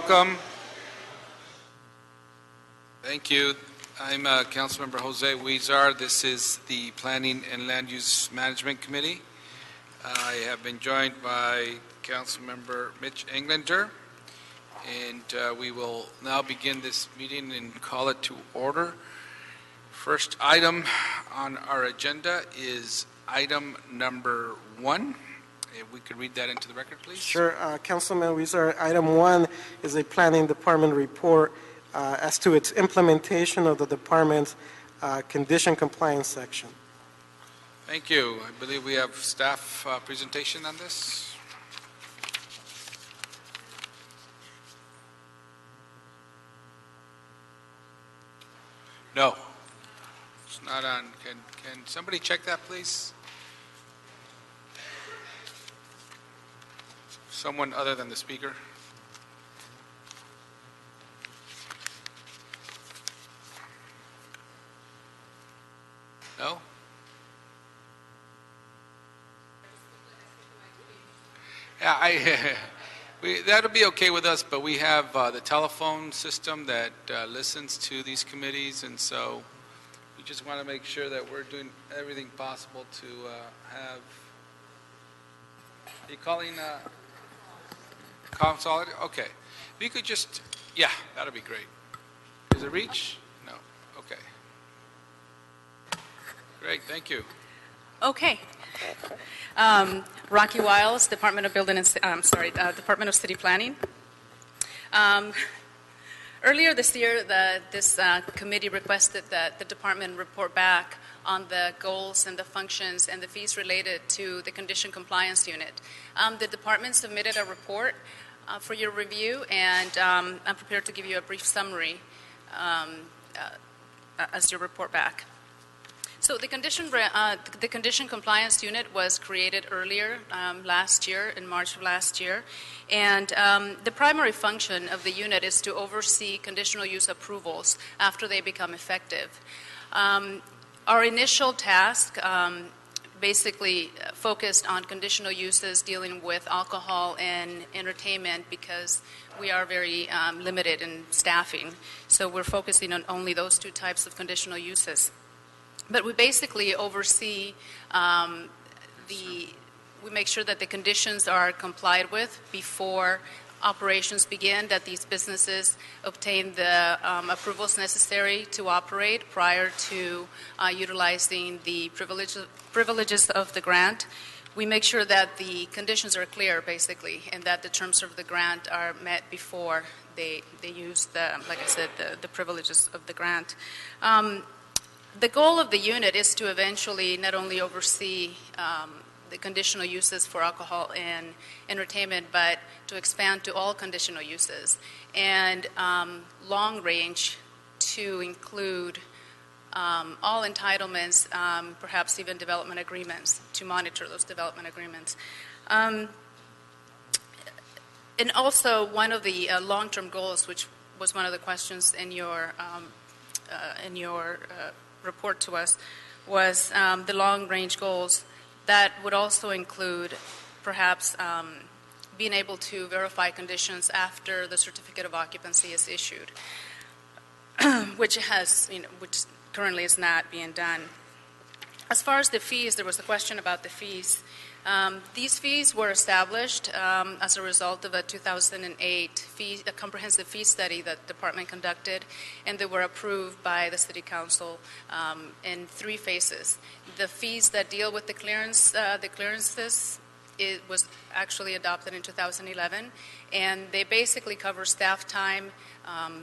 Welcome. Thank you. I'm Councilmember Jose Huizar. This is the Planning and Land Use Management Committee. I have been joined by Councilmember Mitch Englander, and we will now begin this meeting and call it to order. First item on our agenda is item number 1. If we could read that into the record, please. Sure. Councilman Huizar, item 1 is a Planning Department report as to its implementation of the department's condition compliance section. Thank you. I believe we have staff presentation on this. No, it's not on. Can somebody check that, please? Someone other than the speaker. No? Yeah, that'll be okay with us, but we have the telephone system that listens to these committees, and so we just want to make sure that we're doing everything possible to have. Are you calling consolidate? Okay. If you could just, yeah, that'll be great. Does it reach? No. Okay. Great, thank you. Okay. Rocky Wiles, Department of Building and Department of City Planning. Earlier this year, this committee requested that the department report back on the goals and the functions and the fees related to the condition compliance unit. The department submitted a report for your review, and I'm prepared to give you a brief summary as your report back. So the condition compliance unit was created earlier last year, in March of last year, and the primary function of the unit is to oversee conditional use approvals after they become effective. Our initial task basically focused on conditional uses dealing with alcohol and entertainment because we are very limited in staffing, so we're focusing on only those two types of conditional uses. But we basically oversee we make sure that the conditions are complied with before operations begin, that these businesses obtain the approvals necessary to operate prior to utilizing the privileges of the grant. We make sure that the conditions are clear, basically, and that the terms of the grant are met before they use like I said, the privileges of the grant. The goal of the unit is to eventually not only oversee the conditional uses for alcohol and entertainment, but to expand to all conditional uses, and long range to include all entitlements, perhaps even development agreements, to monitor those development agreements. And also one of the long-term goals, which was one of the questions in your report to us, was the long-range goals that would also include perhaps being able to verify conditions after the certificate of occupancy is issued, which currently is not being done. As far as the fees, there was a question about the fees. These fees were established as a result of a 2008 a comprehensive fee study that the department conducted, and they were approved by the City Council in 3 phases. The fees that deal with the clearances, it was actually adopted in 2011, and they basically cover staff time,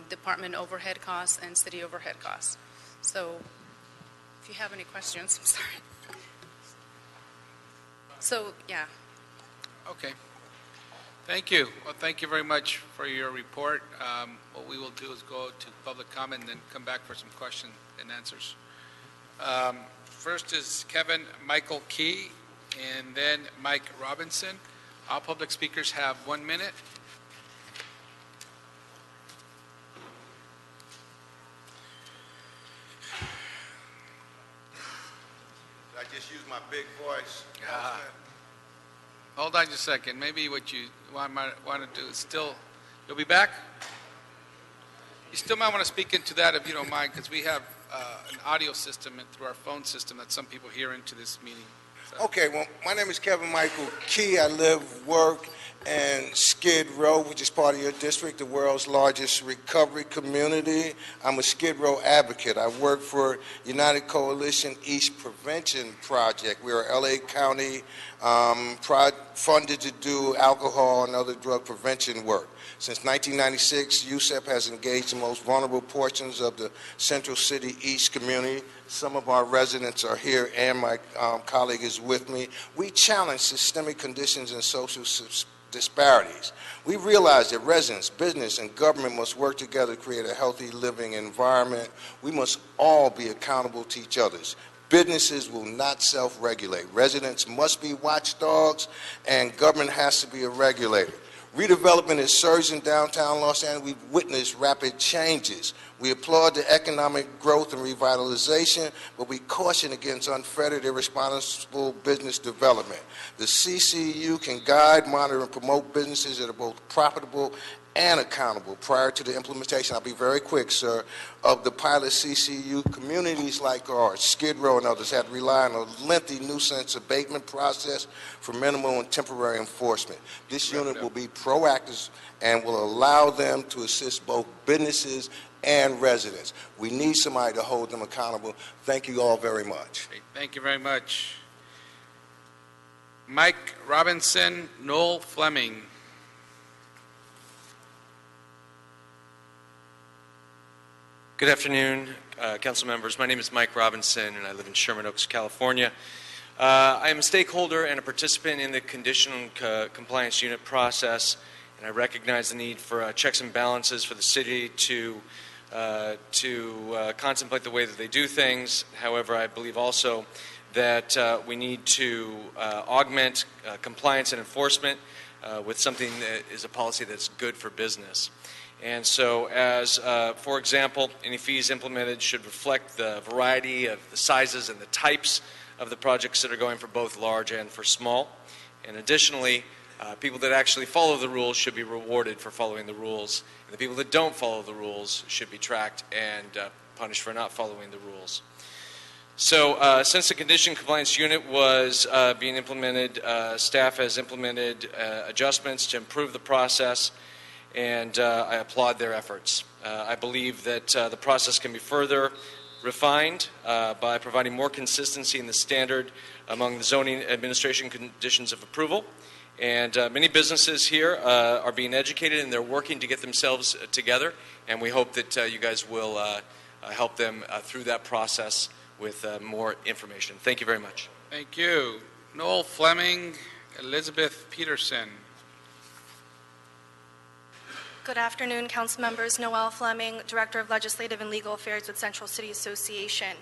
department overhead costs, and city overhead costs. So, if you have any questions, I'm sorry. So, yeah. Okay. Thank you. Well, thank you very much for your report. What we will do is go to public comment and then come back for some questions and answers. First is Kevin Michael Key, and then Mike Robinson. All public speakers have 1 minute. I just use my big voice. Hold on just a second. Maybe what you want to do is still You'll be back? You still might want to speak into that if you don't mind, because we have an audio system through our phone system that some people hear into this meeting. So. Okay, well, my name is Kevin Michael Key. I live, work in Skid Row, which is part of your district, the world's largest recovery community. I'm a Skid Row advocate. I work for United Coalition East Prevention Project. We're a LA County funded to do alcohol and other drug prevention work. Since 1996, USEP has engaged the most vulnerable portions of the Central City East community. Some of our residents are here, and my colleague is with me. We challenge systemic conditions and social disparities. We realize that residents, business, and government must work together to create a healthy living environment. We must all be accountable to each other. Businesses will not self-regulate. Residents must be watchdogs, and government has to be a regulator. Redevelopment is surging in downtown Los Angeles. We've witnessed rapid changes. We applaud the economic growth and revitalization, but we caution against unfettered, irresponsible business development. The CCU can guide, monitor, and promote businesses that are both profitable and accountable. Prior to the implementation, I'll be very quick, sir, of the pilot CCU, communities like ours, Skid Row and others, had to rely on a lengthy nuisance abatement process for minimal and temporary enforcement. This unit will be proactive and will allow them to assist both businesses and residents. We need somebody to hold them accountable. Thank you all very much. Great. Thank you very much. Mike Robinson, Noel Fleming. Good afternoon, council members. My name is Mike Robinson, and I live in Sherman Oaks, California. I am a stakeholder and a participant in the conditional compliance unit process, and I recognize the need for checks and balances for the city to contemplate the way that they do things. However, I believe also that we need to augment compliance and enforcement with something that is a policy that's good for business. And so as, for example, any fees implemented should reflect the variety of the sizes and the types of the projects that are going for both large and for small. And additionally, people that actually follow the rules should be rewarded for following the rules. And the people that don't follow the rules should be tracked and punished for not following the rules. So since the condition compliance unit was being implemented, staff has implemented adjustments to improve the process, and I applaud their efforts. I believe that the process can be further refined by providing more consistency in the standard among the zoning administration conditions of approval. And many businesses here are being educated, and they're working to get themselves together, and we hope that you guys will help them through that process with more information. Thank you very much. Thank you. Noel Fleming, Elizabeth Peterson. Good afternoon, council members. Noelle Fleming, Director of Legislative and Legal Affairs with Central City Association.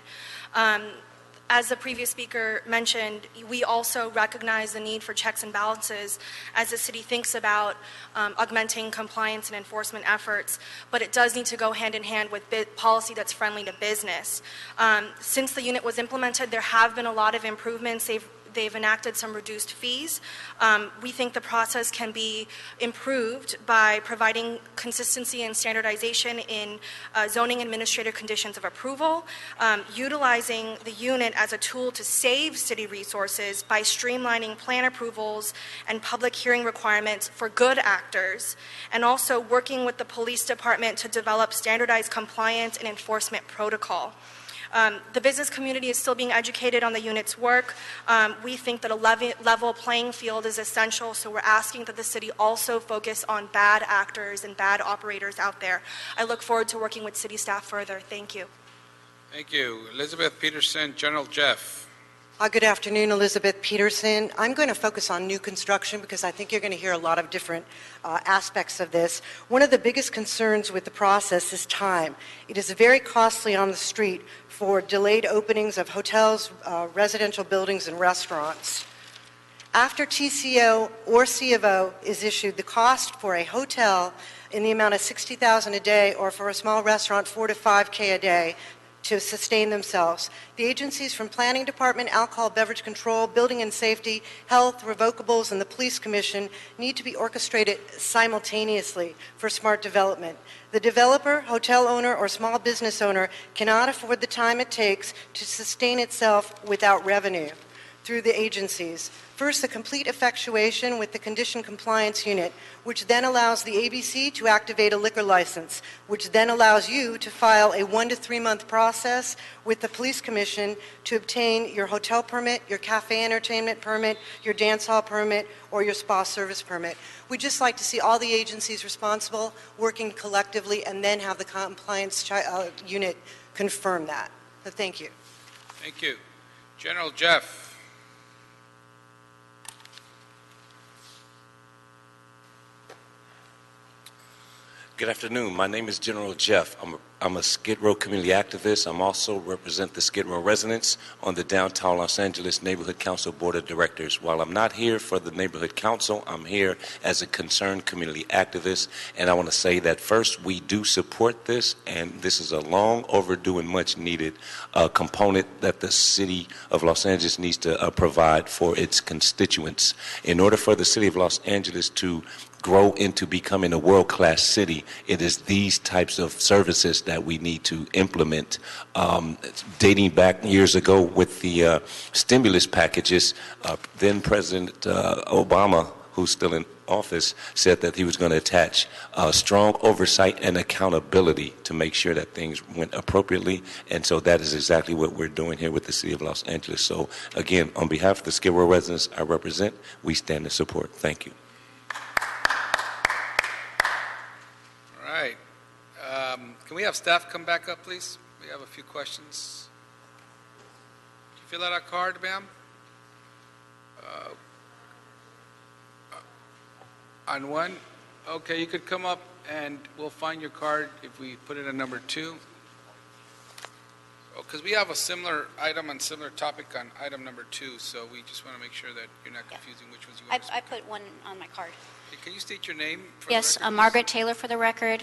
As the previous speaker mentioned, we also recognize the need for checks and balances as the city thinks about augmenting compliance and enforcement efforts, but it does need to go hand in hand with policy that's friendly to business. Since the unit was implemented, there have been a lot of improvements. They've enacted some reduced fees. We think the process can be improved by providing consistency and standardization in zoning administrative conditions of approval, utilizing the unit as a tool to save city resources by streamlining plan approvals and public hearing requirements for good actors, and also working with the police department to develop standardized compliance and enforcement protocol. The business community is still being educated on the unit's work. We think that a level playing field is essential, so we're asking that the city also focus on bad actors and bad operators out there. I look forward to working with city staff further. Thank you. Thank you. Elizabeth Peterson, General Jeff. Good afternoon, Elizabeth Peterson. I'm going to focus on new construction because I think you're going to hear a lot of different aspects of this. One of the biggest concerns with the process is time. It is very costly on the street for delayed openings of hotels, residential buildings, and restaurants. After TCO or C of O is issued, the cost for a hotel in the amount of $60,000 a day, or for a small restaurant, $4 to $5K a day, to sustain themselves. The agencies from Planning Department, Alcohol Beverage Control, Building and Safety, Health, Revocables, and the Police Commission need to be orchestrated simultaneously for smart development. The developer, hotel owner, or small business owner cannot afford the time it takes to sustain itself without revenue through the agencies. First, the complete effectuation with the Condition Compliance Unit, which then allows the ABC to activate a liquor license, which then allows you to file a 1 to 3 month process with the Police Commission to obtain your hotel permit, your cafe entertainment permit, your dance hall permit, or your spa service permit. We'd just like to see all the agencies responsible working collectively and then have the Compliance Unit confirm that. So thank you. Thank you. General Jeff. Good afternoon. My name is General Jeff. I'm a Skid Row community activist. I'm also represent the Skid Row residents on the Downtown Los Angeles Neighborhood Council Board of Directors. While I'm not here for the Neighborhood Council, I'm here as a concerned community activist. And I want to say that first, we do support this, and this is a long overdue and much needed component that the city of Los Angeles needs to provide for its constituents. In order for the city of Los Angeles to grow into becoming a world-class city, it is these types of services that we need to implement. Dating back years ago with the stimulus packages, then President Obama, who's still in office, said that he was going to attach strong oversight and accountability to make sure that things went appropriately. And so that is exactly what we're doing here with the City of Los Angeles. So again, on behalf of the Skid Row residents I represent, we stand in support. Thank you. All right. Can we have staff come back up, please? We have a few questions. Did you fill out our card, ma'am? On one? Okay, you could come up and we'll find your card if we put it at number 2. Because we have a similar item and similar topic on item number 2, so we just want to make sure that you're not confusing which ones you want to I put one on my card. Can you state your name? Yes, Margaret Taylor for the record.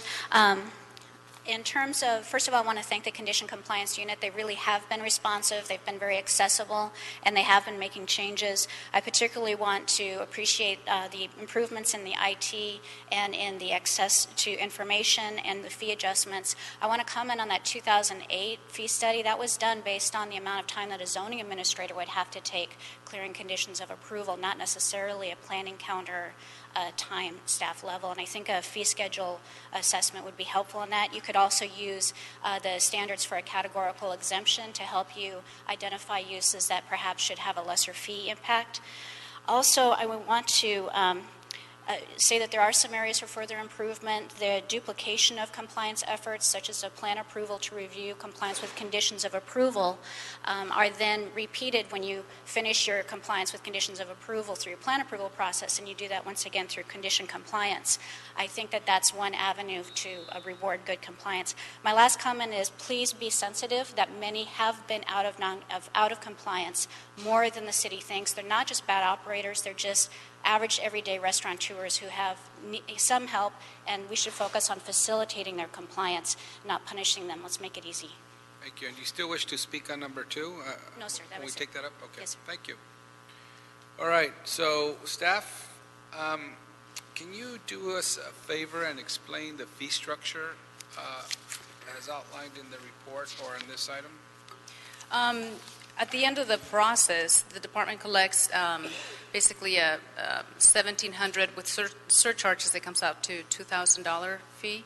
In terms of, first of all, I want to thank the Condition Compliance Unit. They really have been responsive. They've been very accessible, and they have been making changes. I particularly want to appreciate the improvements in the IT and in the access to information and the fee adjustments. I want to comment on that 2008 fee study. That was done based on the amount of time that a zoning administrator would have to take clearing conditions of approval, not necessarily a planning counter time staff level, and I think a fee schedule assessment would be helpful in that. You could also use the standards for a categorical exemption to help you identify uses that perhaps should have a lesser fee impact. Also, I would want to say that there are some areas for further improvement. The duplication of compliance efforts, such as a plan approval to review compliance with conditions of approval, are then repeated when you finish your compliance with conditions of approval through your plan approval process, and you do that once again through condition compliance. I think that that's one avenue to reward good compliance. My last comment is please be sensitive that many have been out of compliance more than the city thinks. They're not just bad operators, they're just average everyday restaurateurs who have some help, and we should focus on facilitating their compliance, not punishing them. Let's make it easy. Thank you. And you still wish to speak on number 2? No, sir. That Can we was take it. that up? Okay. Yes, sir. Thank you. All right. So, staff, can you do us a favor and explain the fee structure as outlined in the report or in this item? At the end of the process, the department collects basically a $1,700 with surcharges. It comes out to $2,000 fee.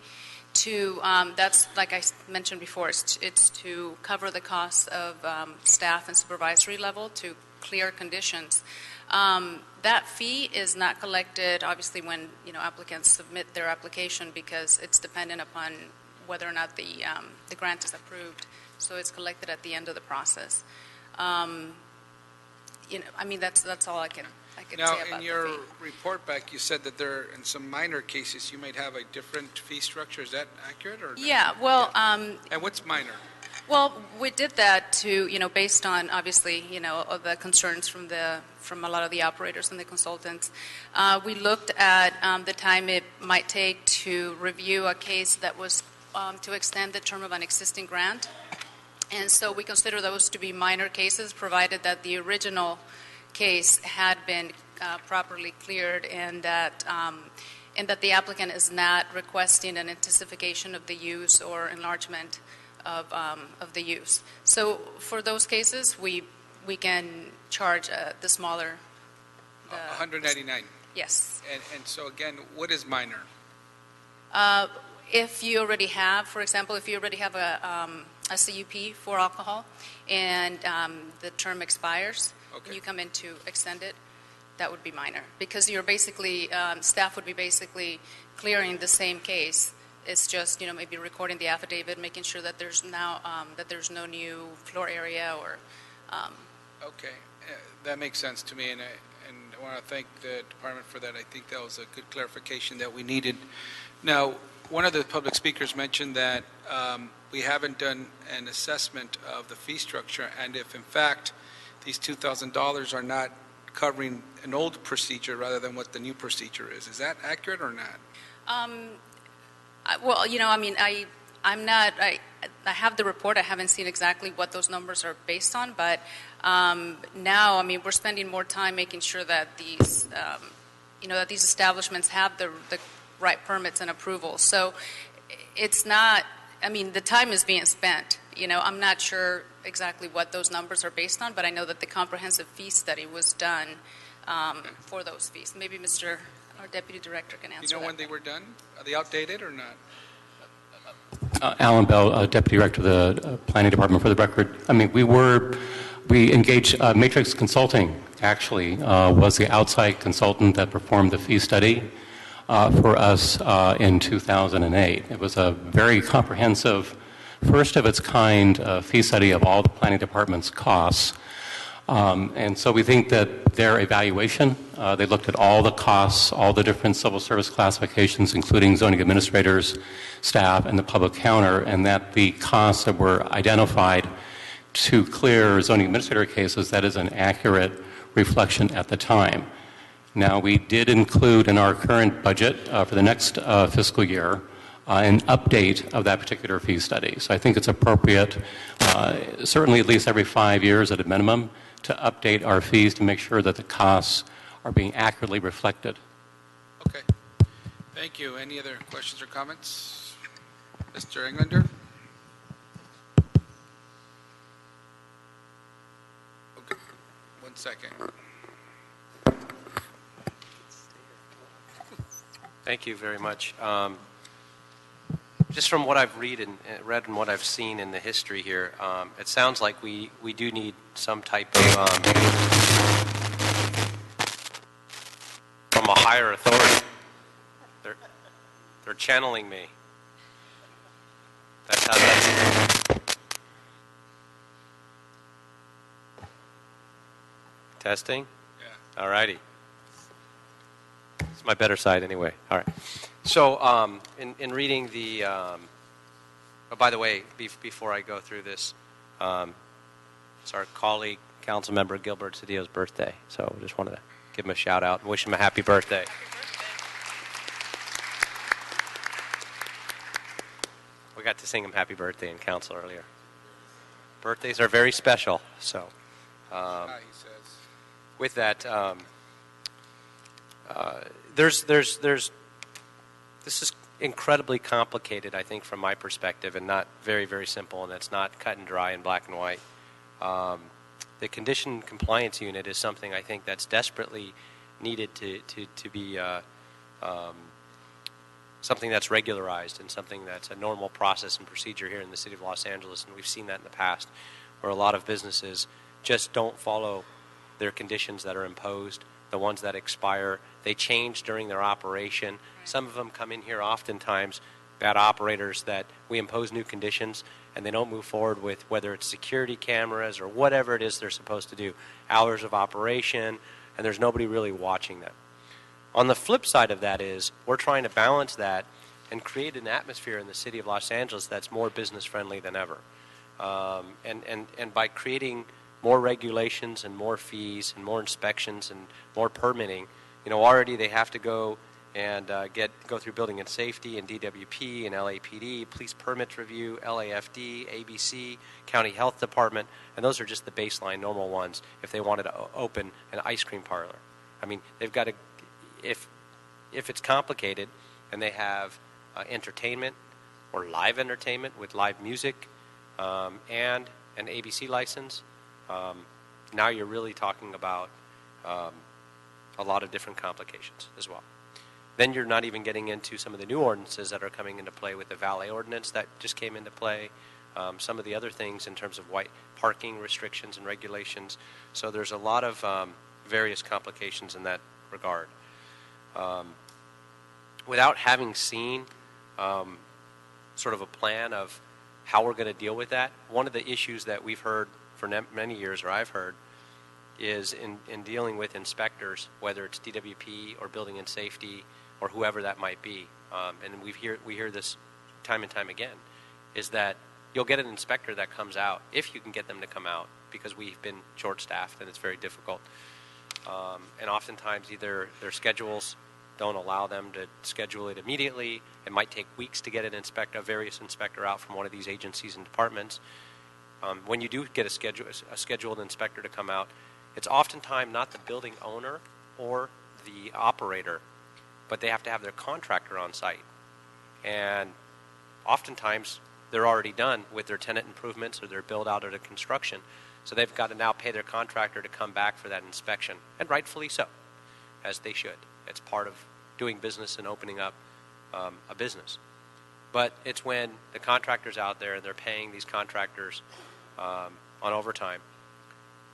That's like I mentioned before. It's to cover the costs of staff and supervisory level to clear conditions. That fee is not collected, obviously, when applicants submit their application because it's dependent upon whether or not the grant is approved. So it's collected at the end of the process. That's all I can say Now, about the fee. in your report back, you said that there, in some minor cases, you might have a different fee structure. Is that accurate? Or Yeah, well, And what's minor? Well, we did that to, based on obviously, of the concerns from a lot of the operators and the consultants. We looked at the time it might take to review a case that was to extend the term of an existing grant. And so we consider those to be minor cases, provided that the original case had been properly cleared and that the applicant is not requesting an intensification of the use or enlargement of the use. So for those cases, we can charge the smaller. $199. Yes. And so again, what is minor? If you already have, for example, if you already have a CUP for alcohol and the term expires, and you come in to extend it, that would be minor, because you're basically, staff would be basically clearing the same case. It's just, maybe recording the affidavit, making sure that there's now, that there's no new floor area or. Okay, that makes sense to me, and I want to thank the department for that. I think that was a good clarification that we needed. Now, one of the public speakers mentioned that we haven't done an assessment of the fee structure, and if in fact these $2,000 are not covering an old procedure rather than what the new procedure is. Is that accurate or not? Well, I'm not, I have the report. I haven't seen exactly what those numbers are based on, but now, we're spending more time making sure that these, that these establishments have the right permits and approvals. So it's not, the time is being spent. I'm not sure exactly what those numbers are based on, but I know that the comprehensive fee study was done for those fees. Maybe our Deputy Director can answer that. Do you know when they were done? Are they outdated or not? Alan Bell, Deputy Director of the Planning Department. For the record, we engaged Matrix Consulting, actually, was the outside consultant that performed the fee study for us in 2008. It was a very comprehensive, first of its kind fee study of all the Planning Department's costs. And so we think that their evaluation, they looked at all the costs, all the different civil service classifications, including zoning administrators, staff, and the public counter, and that the costs that were identified to clear zoning administrator cases, that is an accurate reflection at the time. Now, we did include in our current budget for the next fiscal year an update of that particular fee study. So I think it's appropriate, certainly at least every 5 years at a minimum, to update our fees to make sure that the costs are being accurately reflected. Okay. Thank you. Any other questions or comments? Mr. Englander? Okay. 1 second. Thank you very much. Just from what I've read and what I've seen in the history here, it sounds like we do need some type of from a higher authority. They're channeling me. That's how that's testing. Yeah. All righty. It's my better side anyway. All right. So in reading the, oh, by the way, before I go through this, it's our colleague, Councilmember Gilbert Cedillo's birthday. So just wanted to give him a shout out and wish him a happy birthday. We got to sing him happy birthday in council earlier. Birthdays are very special. So with that, this is incredibly complicated, I think, from my perspective, and not very, very simple, and it's not cut and dry and black and white. The condition compliance unit is something I think that's desperately needed to be something that's regularized and something that's a normal process and procedure here in the city of Los Angeles, and we've seen that in the past, where a lot of businesses just don't follow their conditions that are imposed, the ones that expire. They change during their operation. Some of them come in here oftentimes, bad operators that we impose new conditions and they don't move forward with, whether it's security cameras or whatever it is they're supposed to do, hours of operation, and there's nobody really watching them. On the flip side of that is we're trying to balance that and create an atmosphere in the city of Los Angeles that's more business friendly than ever. And by creating more regulations and more fees and more inspections and more permitting, already they have to go and go through building and safety and DWP and LAPD, police permits review, LAFD, ABC, county health department, and those are just the baseline normal ones if they wanted to open an ice cream parlor. I mean, they've got to, if it's complicated and they have entertainment or live entertainment with live music and an ABC license, now you're really talking about a lot of different complications as well. Then you're not even getting into some of the new ordinances that are coming into play with the valet ordinance that just came into play, some of the other things in terms of white parking restrictions and regulations. So there's a lot of various complications in that regard. Without having seen sort of a plan of how we're going to deal with that, one of the issues that we've heard for many years, or I've heard, is in dealing with inspectors, whether it's DWP or building and safety or whoever that might be, and we hear this time and time again, is that you'll get an inspector that comes out, if you can get them to come out, because we've been short-staffed and it's very difficult. And oftentimes either their schedules don't allow them to schedule it immediately. It might take weeks to get a various inspector out from one of these agencies and departments. When you do get a scheduled inspector to come out, it's oftentimes not the building owner or the operator, but they have to have their contractor on site. And oftentimes they're already done with their tenant improvements or their build out or the construction. So they've got to now pay their contractor to come back for that inspection, and rightfully so, as they should. It's part of doing business and opening up a business. But it's when the contractor's out there and they're paying these contractors on overtime.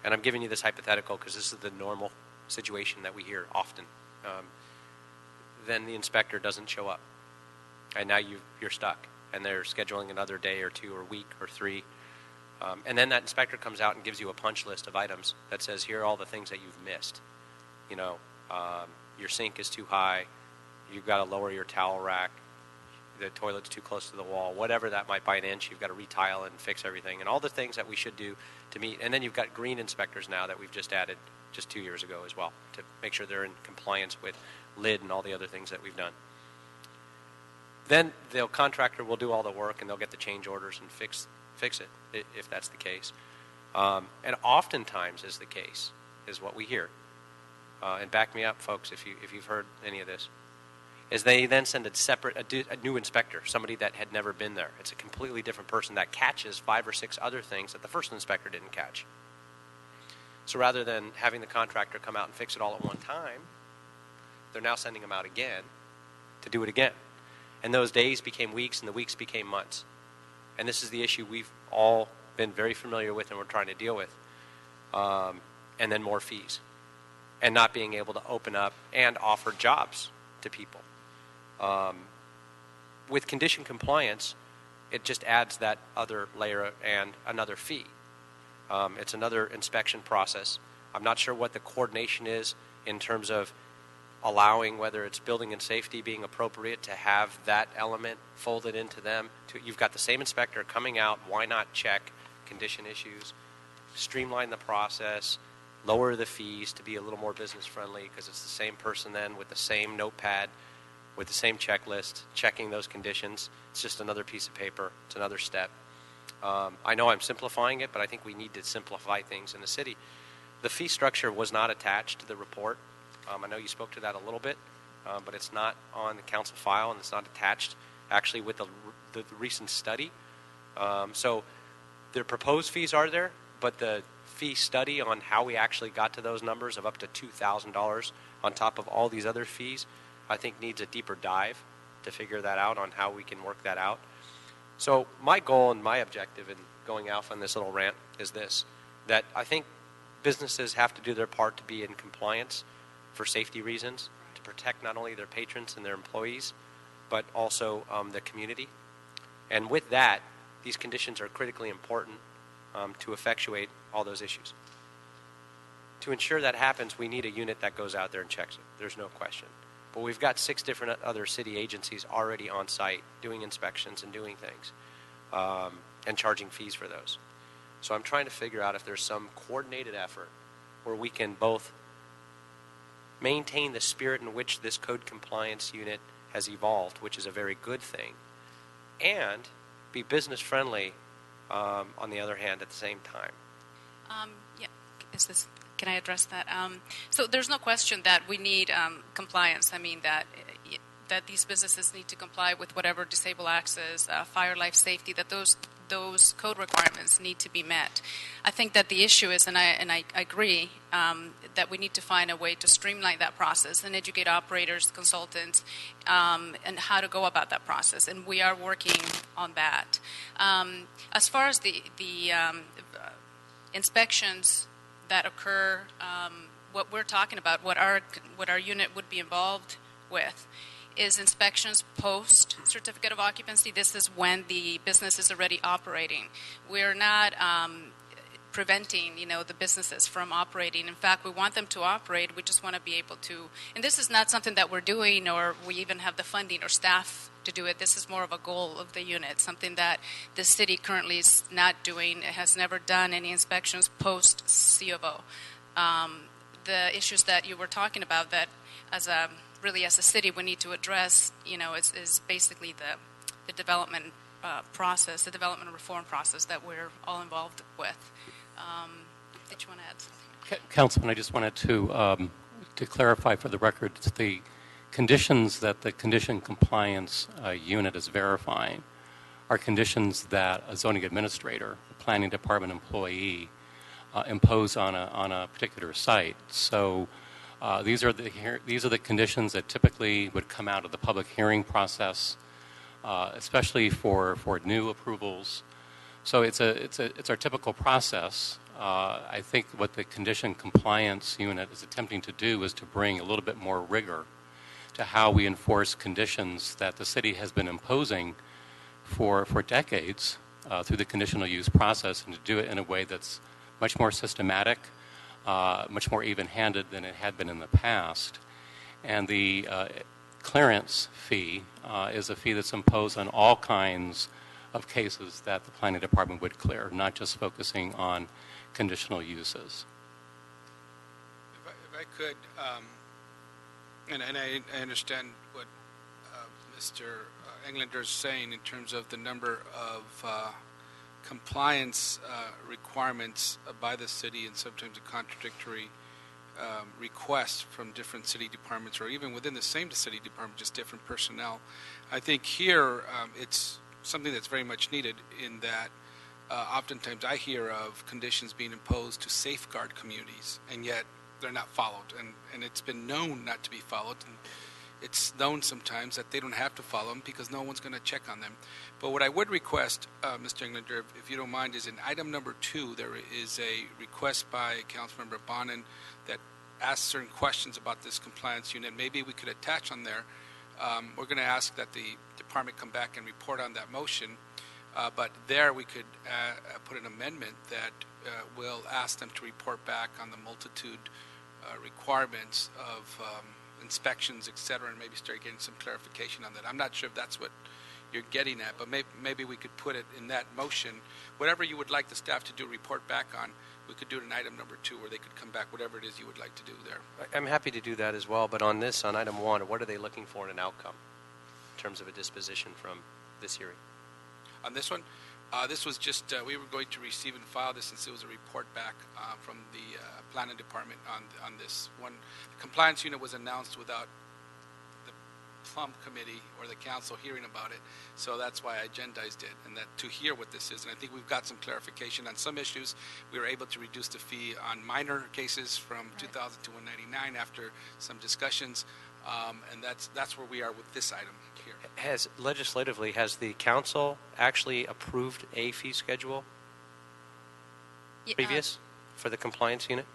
And I'm giving you this hypothetical because this is the normal situation that we hear often. Then the inspector doesn't show up. And now you're stuck. And they're scheduling another day or two or week or three. And then that inspector comes out and gives you a punch list of items that says, here are all the things that you've missed. You know, your sink is too high. You've got to lower your towel rack. The toilet's too close to the wall. Whatever that might by an inch, you've got to retile and fix everything. And all the things that we should do to meet. And then you've got green inspectors now that we've just added just 2 years ago as well to make sure they're in compliance with LID and all the other things that we've done. Then the contractor will do all the work and they'll get the change orders and fix it if that's the case. And oftentimes is the case, is what we hear. And back me up, folks, if you've heard any of this, is they then send a new inspector, somebody that had never been there. It's a completely different person that catches 5 or 6 other things that the first inspector didn't catch. So rather than having the contractor come out and fix it all at one time, they're now sending them out again to do it again. And those days became weeks and the weeks became months. And this is the issue we've all been very familiar with and we're trying to deal with. And then more fees. And not being able to open up and offer jobs to people. With condition compliance, it just adds that other layer and another fee. It's another inspection process. I'm not sure what the coordination is in terms of allowing, whether it's building and safety being appropriate to have that element folded into them. You've got the same inspector coming out. Why not check condition issues, streamline the process, lower the fees to be a little more business friendly, because it's the same person then with the same notepad, with the same checklist, checking those conditions. It's just another piece of paper. It's another step. I know I'm simplifying it, but I think we need to simplify things in the city. The fee structure was not attached to the report. I know you spoke to that a little bit, but it's not on the council file and it's not attached actually with the recent study. So the proposed fees are there, but the fee study on how we actually got to those numbers of up to $2,000 on top of all these other fees, I think needs a deeper dive to figure that out on how we can work that out. So my goal and my objective in going off on this little rant is this, that I think businesses have to do their part to be in compliance for safety reasons, to protect not only their patrons and their employees, but also the community. And with that, these conditions are critically important to effectuate all those issues. To ensure that happens, we need a unit that goes out there and checks it. There's no question. But we've got 6 different other city agencies already on site doing inspections and doing things and charging fees for those. So I'm trying to figure out if there's some coordinated effort where we can both maintain the spirit in which this code compliance unit has evolved, which is a very good thing, and be business friendly on the other hand at the same time. Yeah, can I address that? So there's no question that we need compliance. I mean, that these businesses need to comply with whatever disabled access, fire, life safety, that those code requirements need to be met. I think that the issue is, and I agree, that we need to find a way to streamline that process and educate operators, consultants, and how to go about that process. And we are working on that. As far as the inspections that occur, what we're talking about, what our unit would be involved with, is inspections post certificate of occupancy. This is when the business is already operating. We're not preventing, the businesses from operating. In fact, we want them to operate. We just want to be able to, and this is not something that we're doing or we even have the funding or staff to do it. This is more of a goal of the unit, something that the city currently is not doing. It has never done any inspections post C of O. The issues that you were talking about that as a city we need to address, is basically the development process, the development reform process that we're all involved with. Did you want to add something? Councilman, I just wanted to clarify for the record, the conditions that the condition compliance unit is verifying are conditions that a zoning administrator, a planning department employee, impose on a particular site. So these are the conditions that typically would come out of the public hearing process, especially for new approvals. So it's our typical process. I think what the condition compliance unit is attempting to do is to bring a little bit more rigor to how we enforce conditions that the city has been imposing for decades through the conditional use process, and to do it in a way that's much more systematic, much more even-handed than it had been in the past. And the clearance fee is a fee that's imposed on all kinds of cases that the planning department would clear, not just focusing on conditional uses. If I could, and I understand what Mr. Englander is saying in terms of the number of compliance requirements by the city, and sometimes a contradictory requests from different city departments, or even within the same city department, just different personnel. I think here it's something that's very much needed, in that oftentimes I hear of conditions being imposed to safeguard communities, and yet they're not followed, and it's been known not to be followed, and it's known sometimes that they don't have to follow them because no one's going to check on them. But what I would request, Mr. Englander, if you don't mind, is in item number 2, there is a request by Councilmember Bonin that asks certain questions about this compliance unit. Maybe we could attach on there. We're going to ask that the department come back and report on that motion, but there we could put an amendment that will ask them to report back on the multitude requirements of inspections, et cetera, and maybe start getting some clarification on that. I'm not sure if that's what you're getting at, but maybe we could put it in that motion. Whatever you would like the staff to do, report back on, we could do it in item number 2, where they could come back, whatever it is you would like to do there. I'm happy to do that as well, but on item 1, what are they looking for in an outcome in terms of a disposition from this hearing? On this one, this was just, we were going to receive and file this since it was a report back from the planning department on this one. The compliance unit was announced without the plum committee or the council hearing about it, so that's why I agendized it, and that to hear what this is. And I think we've got some clarification on some issues. We were able to reduce the fee on minor cases from $2,000 to $199 after some discussions, and that's where we are with this item here. Has the council actually approved a fee schedule previous for the compliance unit?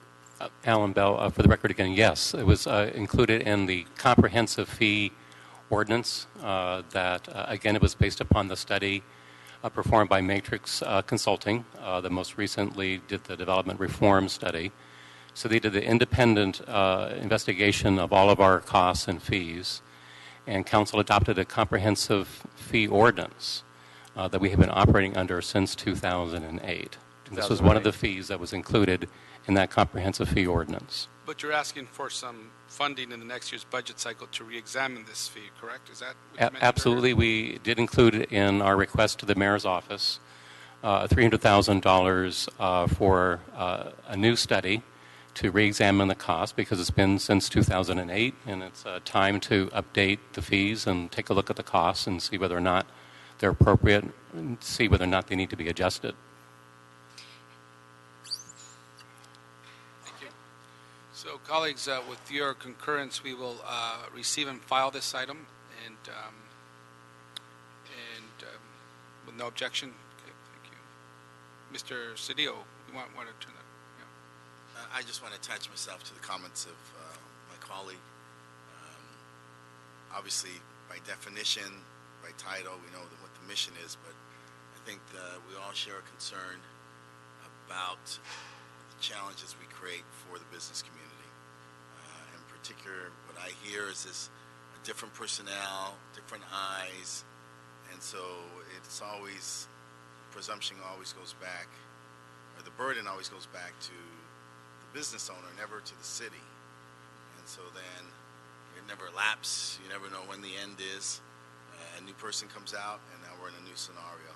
Alan Bell, for the record again, yes. It was included in the comprehensive fee ordinance that, again, it was based upon the study performed by Matrix Consulting that most recently did the development reform study. So they did the independent investigation of all of our costs and fees, and council adopted a comprehensive fee ordinance that we have been operating under since 2008. This was one of the fees that was included in that comprehensive fee ordinance. But you're asking for some funding in the next year's budget cycle to re-examine this fee, correct? Is that what you mentioned Absolutely. earlier? We did include in our request to the mayor's office $300,000 for a new study to re-examine the cost, because it's been since 2008, and it's time to update the fees and take a look at the costs and see whether or not they're appropriate, and see whether or not they need to be adjusted. Thank you. So, colleagues, with your concurrence, we will receive and file this item, and with no objection. Okay, thank you. Mr. Cedillo, you want to turn that? I just want to attach myself to the comments of my colleague. Obviously, by definition, by title, we know what the mission is, but I think we all share a concern about the challenges we create for the business community. In particular, what I hear is this different personnel, different eyes, and so it's always, presumption always goes back, or the burden always goes back to business owner, never to the city. And so then it never lapses. You never know when the end is. A new person comes out, and now we're in a new scenario.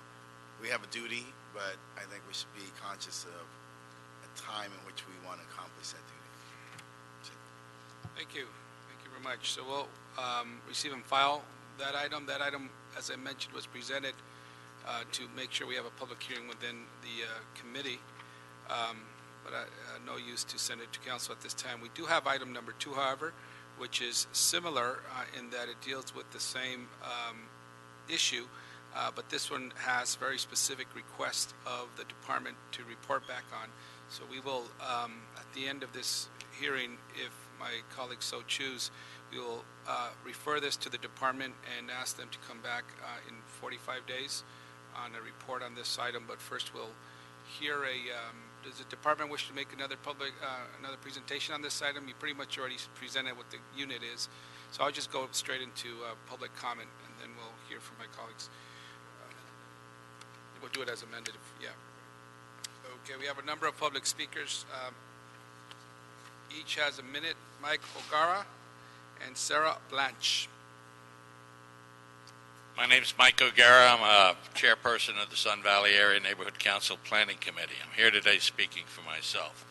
We have a duty, but I think we should be conscious of a time in which we want to accomplish that duty. Thank you. Thank you very much. So we'll receive and file that item. That item, as I mentioned, was presented to make sure we have a public hearing within the committee. But no use to send it to council at this time. We do have item number 2, however, which is similar in that it deals with the same issue, but this one has very specific requests of the department to report back on. So we will, at the end of this hearing, if my colleagues so choose, we will refer this to the department and ask them to come back in 45 days on a report on this item. But first we'll hear does the department wish to make another presentation on this item? You pretty much already presented what the unit is. So I'll just go straight into public comment, and then we'll hear from my colleagues. We'll do it as amended. Okay, we have a number of public speakers. Each has a minute. Mike O'Gara and Sarah Blanche. My name is Mike O'Gara. I'm a chairperson of the Sun Valley Area Neighborhood Council Planning Committee. I'm here today speaking for myself.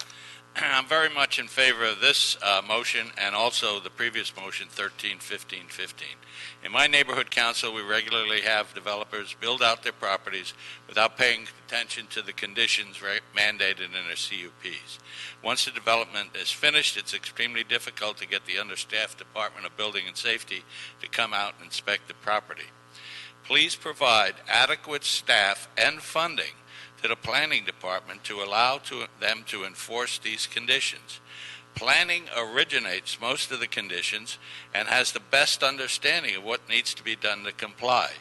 I'm very much in favor of this motion and also the previous motion, 13-15-15. In my neighborhood council, we regularly have developers build out their properties without paying attention to the conditions mandated in their CUPs. Once the development is finished, it's extremely difficult to get the understaffed Department of Building and Safety to come out and inspect the property. Please provide adequate staff and funding to the planning department to allow them to enforce these conditions. Planning originates most of the conditions and has the best understanding of what needs to be done to comply.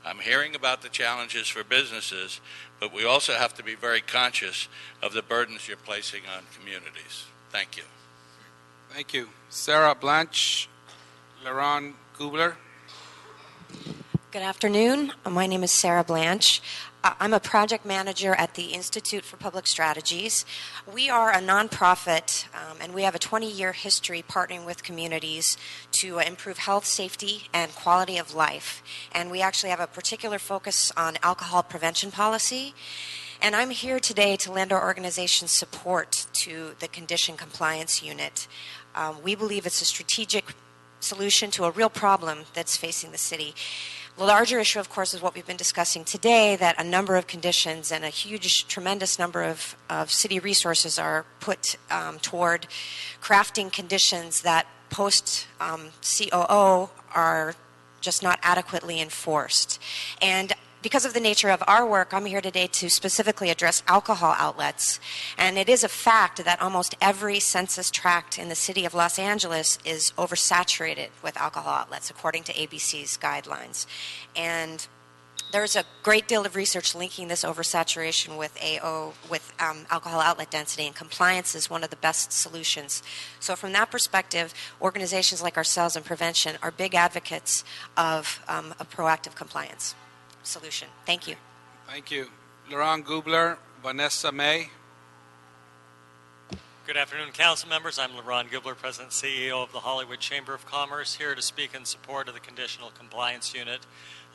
I'm hearing about the challenges for businesses, but we also have to be very conscious of the burdens you're placing on communities. Thank you. Thank you. Sarah Blanche, Laron Gubler. Good afternoon. My name is Sarah Blanche. I'm a project manager at the Institute for Public Strategies. We are a nonprofit, and we have a 20-year history partnering with communities to improve health, safety, and quality of life. And we actually have a particular focus on alcohol prevention policy. And I'm here today to lend our organization's support to the Condition Compliance Unit. We believe it's a strategic solution to a real problem that's facing the city. The larger issue, of course, is what we've been discussing today, that a number of conditions and a huge, tremendous number of city resources are put toward crafting conditions that post-COO are just not adequately enforced. And because of the nature of our work, I'm here today to specifically address alcohol outlets. And it is a fact that almost every census tract in the city of Los Angeles is oversaturated with alcohol outlets, according to ABC's guidelines. And there's a great deal of research linking this oversaturation with alcohol outlet density, and compliance is one of the best solutions. So from that perspective, organizations like ourselves in prevention are big advocates of a proactive compliance solution. Thank you. Thank you. Laron Gubler, Vanessa May. Good afternoon, council members. I'm LeBron Gibler, President and CEO of the Hollywood Chamber of Commerce, here to speak in support of the Conditional Compliance Unit.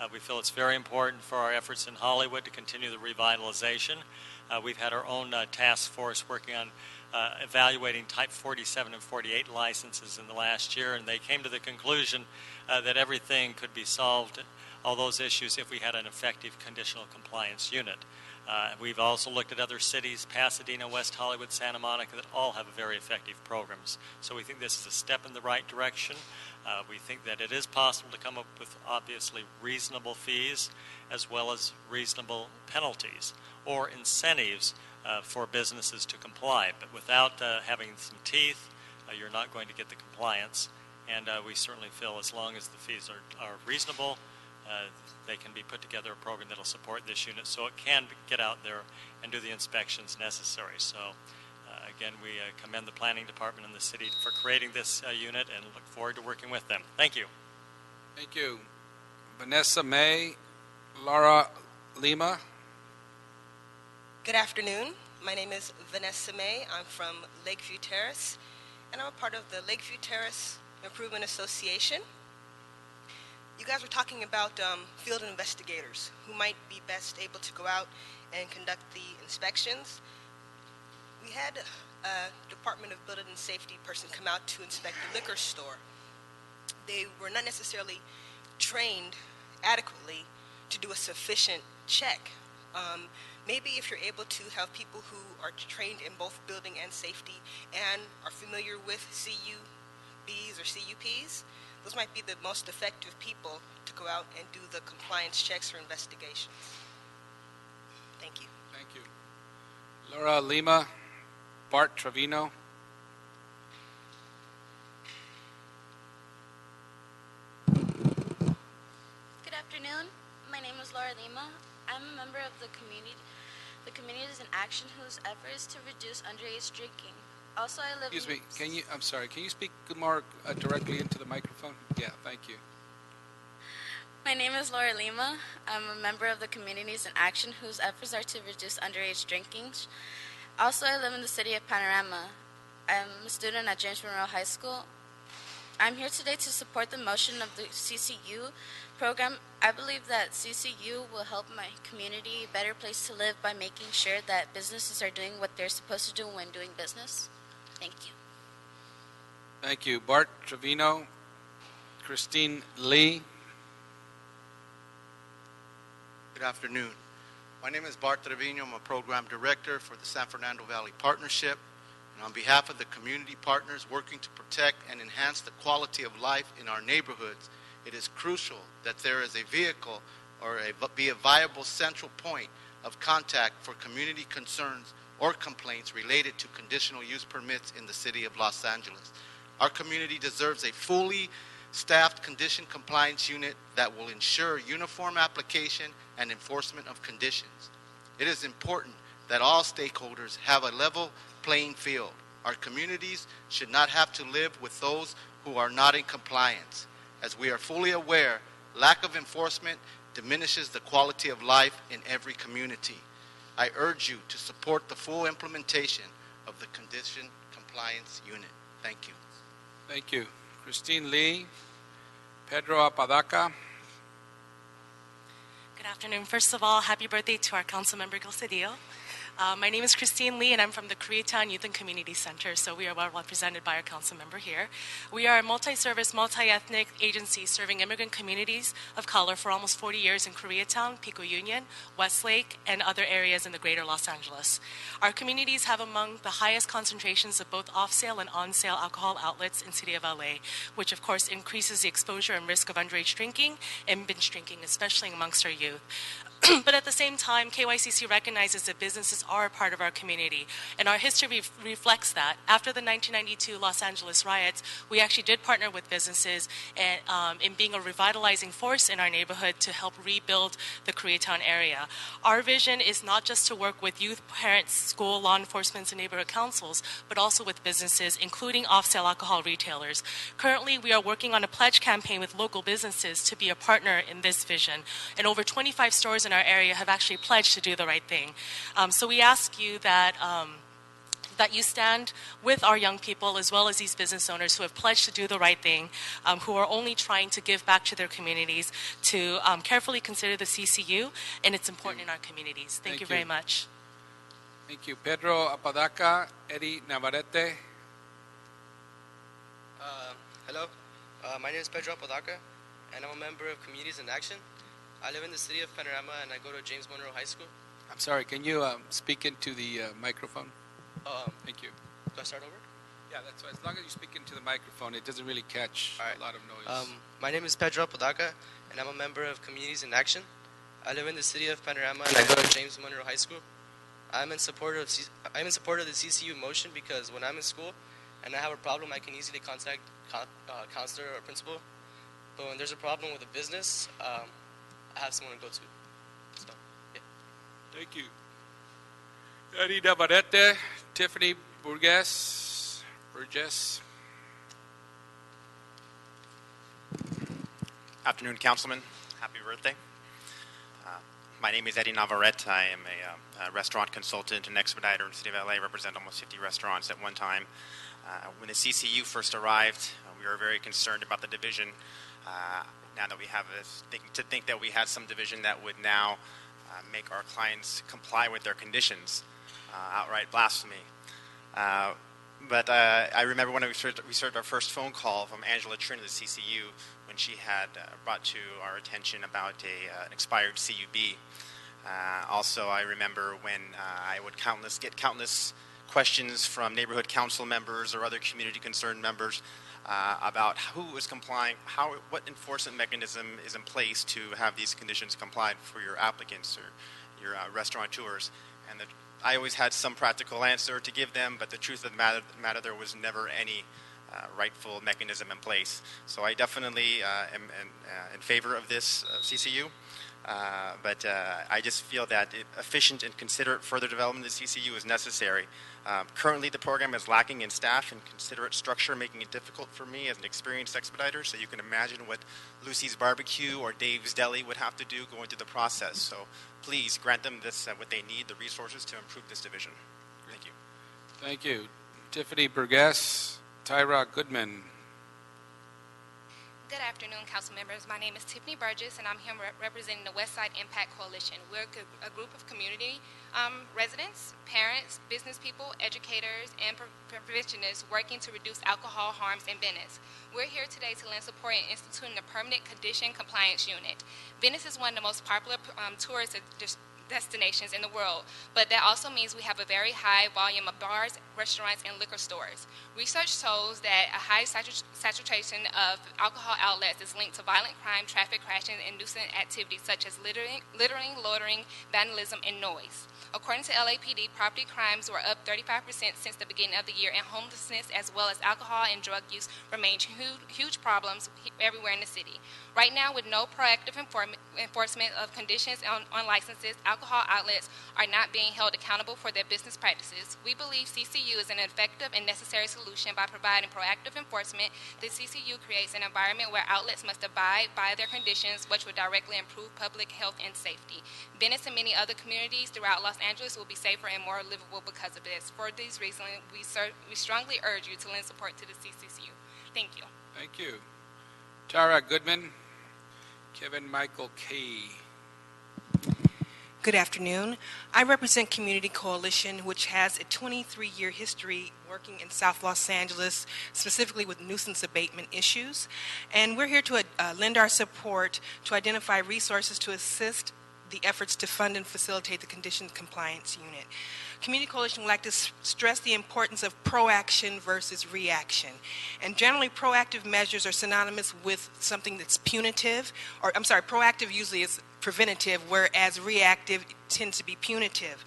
We feel it's very important for our efforts in Hollywood to continue the revitalization. We've had our own task force working on evaluating Type 47 and 48 licenses in the last year, and they came to the conclusion that everything could be solved, all those issues, if we had an effective conditional compliance unit. We've also looked at other cities, Pasadena, West Hollywood, Santa Monica, that all have very effective programs. So we think this is a step in the right direction. We think that it is possible to come up with obviously reasonable fees as well as reasonable penalties or incentives for businesses to comply. But without having some teeth, you're not going to get the compliance. And we certainly feel as long as the fees are reasonable, they can be put together a program that will support this unit so it can get out there and do the inspections necessary. So again, we commend the planning department and the city for creating this unit and look forward to working with them. Thank you. Thank you. Vanessa May, Laura Lima. Good afternoon. My name is Vanessa May. I'm from Lakeview Terrace, and I'm a part of the Lakeview Terrace Improvement Association. You guys were talking about field investigators who might be best able to go out and conduct the inspections. We had a Department of Building and Safety person come out to inspect the liquor store. They were not necessarily trained adequately to do a sufficient check. Maybe if you're able to have people who are trained in both building and safety and are familiar with CUBs or CUPs, those might be the most effective people to go out and do the compliance checks or investigations. Thank you. Thank you. Laura Lima, Bart Trevino. Good afternoon. My name is Laura Lima. I'm a member of the Communities in Action, whose effort is to reduce underage drinking. Also, I live Excuse me, can you speak more directly into the microphone? Yeah, thank you. My name is Laura Lima. I'm a member of the Communities in Action, whose efforts are to reduce underage drinking. Also, I live in the city of Panorama. I'm a student at James Monroe High School. I'm here today to support the motion of the CCU program. I believe that CCU will help my community a better place to live by making sure that businesses are doing what they're supposed to do when doing business. Thank you. Thank you. Bart Trevino, Christine Lee. Good afternoon. My name is Bart Trevino. I'm a program director for the San Fernando Valley Partnership. And on behalf of the community partners working to protect and enhance the quality of life in our neighborhoods, it is crucial that there is a vehicle or be a viable central point of contact for community concerns or complaints related to conditional use permits in the city of Los Angeles. Our community deserves a fully staffed condition compliance unit that will ensure uniform application and enforcement of conditions. It is important that all stakeholders have a level playing field. Our communities should not have to live with those who are not in compliance. As we are fully aware, lack of enforcement diminishes the quality of life in every community. I urge you to support the full implementation of the Condition Compliance Unit. Thank you. Thank you. Christine Lee, Pedro Apodaca. Good afternoon. First of all, happy birthday to our council member, Gil Cedillo. My name is Christine Lee, and I'm from the Koreatown Youth and Community Center, so we are well represented by our council member here. We are a multi-service, multi-ethnic agency serving immigrant communities of color for almost 40 years in Koreatown, Pico Union, Westlake, and other areas in the greater Los Angeles. Our communities have among the highest concentrations of both off-sale and on-sale alcohol outlets in the city of LA, which of course increases the exposure and risk of underage drinking and binge drinking, especially amongst our youth. But at the same time, KYCC recognizes that businesses are a part of our community, and our history reflects that. After the 1992 Los Angeles riots, we actually did partner with businesses in being a revitalizing force in our neighborhood to help rebuild the Koreatown area. Our vision is not just to work with youth, parents, school, law enforcement, and neighborhood councils, but also with businesses, including off-sale alcohol retailers. Currently, we are working on a pledge campaign with local businesses to be a partner in this vision, and over 25 stores in our area have actually pledged to do the right thing. So we ask you that that you stand with our young people as well as these business owners who have pledged to do the right thing, who are only trying to give back to their communities, to carefully consider the CCU and its importance in our communities. Thank you very much. Thank you. Pedro Apodaca, Eddie Navarrete. Hello, my name is Pedro Apodaca, and I'm a member of Communities in Action. I live in the city of Panorama, and I go to James Monroe High School. I'm sorry, can you speak into the microphone? Thank you. Do I start over? Yeah, that's right. As long as you speak into the microphone, it doesn't really catch a lot of noise. My name is Pedro Apodaca, and I'm a member of Communities in Action. I live in the city of Panorama, and I go to James Monroe High School. I'm in support of the CCU motion because when I'm in school and I have a problem, I can easily contact counselor or principal. But when there's a problem with a business, I have someone to go to. So, yeah. Thank you. Eddie Navarrete, Tiffany Burgess. Afternoon, Councilman. Happy birthday. My name is Eddie Navarrete. I am a restaurant consultant and expediter in the city of LA. I represent almost 50 restaurants at one time. When the CCU first arrived, we were very concerned about the division. Now that we have to think that we had some division that would now make our clients comply with their conditions, outright blasphemy. But I remember when we received our first phone call from Angela Trin of the CCU when she had brought to our attention about an expired CUB. Also, I remember when I would get countless questions from neighborhood council members or other community concerned members about who was complying, what enforcement mechanism is in place to have these conditions complied for your applicants or your restaurateurs. And I always had some practical answer to give them, but the truth of the matter there was never any rightful mechanism in place. So I definitely am in favor of this CCU. But I just feel that efficient and considerate further development of the CCU is necessary. Currently, the program is lacking in staff and considerate structure, making it difficult for me as an experienced expediter. So you can imagine what Lucy's Barbecue or Dave's Deli would have to do going through the process. So please grant them this, what they need, the resources to improve this division. Thank you. Thank you. Tiffany Burgess, Tyra Goodman. Good afternoon, council members. My name is Tiffany Burgess, and I'm here representing the Westside Impact Coalition. We're a group of community residents, parents, business people, educators, and preventionists working to reduce alcohol harms in Venice. We're here today to lend support in instituting the Permanent Condition Compliance Unit. Venice is one of the most popular tourist destinations in the world, but that also means we have a very high volume of bars, restaurants, and liquor stores. Research shows that a high saturation of alcohol outlets is linked to violent crime, traffic crashes, and nuisance activities such as littering, loitering, vandalism, and noise. According to LAPD, property crimes were up 35% since the beginning of the year, and homelessness as well as alcohol and drug use remain huge problems everywhere in the city. Right now, with no proactive enforcement of conditions on licenses, alcohol outlets are not being held accountable for their business practices. We believe CCU is an effective and necessary solution. By providing proactive enforcement, the CCU creates an environment where outlets must abide by their conditions, which will directly improve public health and safety. Venice and many other communities throughout Los Angeles will be safer and more livable because of this. For these reasons, we strongly urge you to lend support to the CCU. Thank you. Thank you. Tara Goodman, Kevin Michael Key. Good afternoon. I represent Community Coalition, which has a 23-year history working in South Los Angeles, specifically with nuisance abatement issues. And we're here to lend our support to identify resources to assist the efforts to fund and facilitate the Condition Compliance Unit. Community Coalition would like to stress the importance of proaction versus reaction. And generally, proactive measures are synonymous with something that's punitive, proactive usually is preventative, whereas reactive tends to be punitive.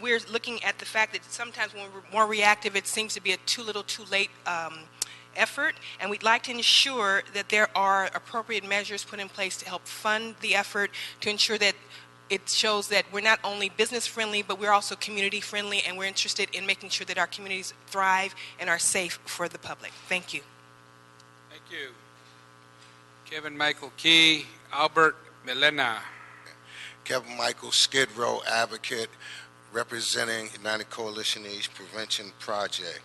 We're looking at the fact that sometimes when we're more reactive, it seems to be a too little, too late effort, and we'd like to ensure that there are appropriate measures put in place to help fund the effort, to ensure that it shows that we're not only business friendly, but we're also community friendly, and we're interested in making sure that our communities thrive and are safe for the public. Thank you. Thank you. Kevin Michael Key, Albert Milena. Kevin Michael, Skid Row advocate, representing United Coalition East Prevention Project.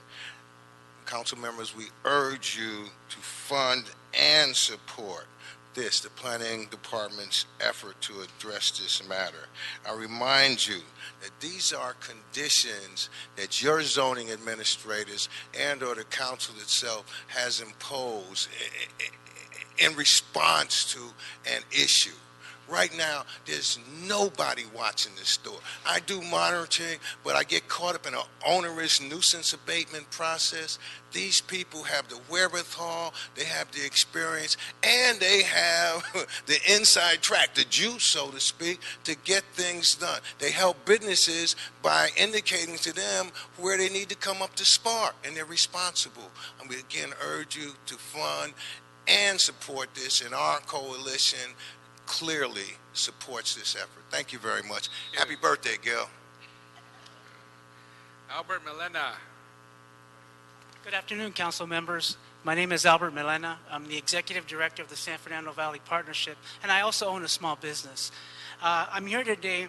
Council members, we urge you to fund and support the Planning Department's effort to address this matter. I remind you that these are conditions that your zoning administrators and or the council itself has imposed in response to an issue. Right now, there's nobody watching this store. I do monitoring, but I get caught up in an onerous nuisance abatement process. These people have the wherewithal, they have the experience, and they have the inside track, the juice, so to speak, to get things done. They help businesses by indicating to them where they need to come up to spark, and they're responsible. And we again urge you to fund and support this, and our coalition clearly supports this effort. Thank you very much. Happy birthday, Gil. Albert Melena. Good afternoon, council members. My name is Albert Melena. I'm the executive director of the San Fernando Valley Partnership, and I also own a small business. I'm here today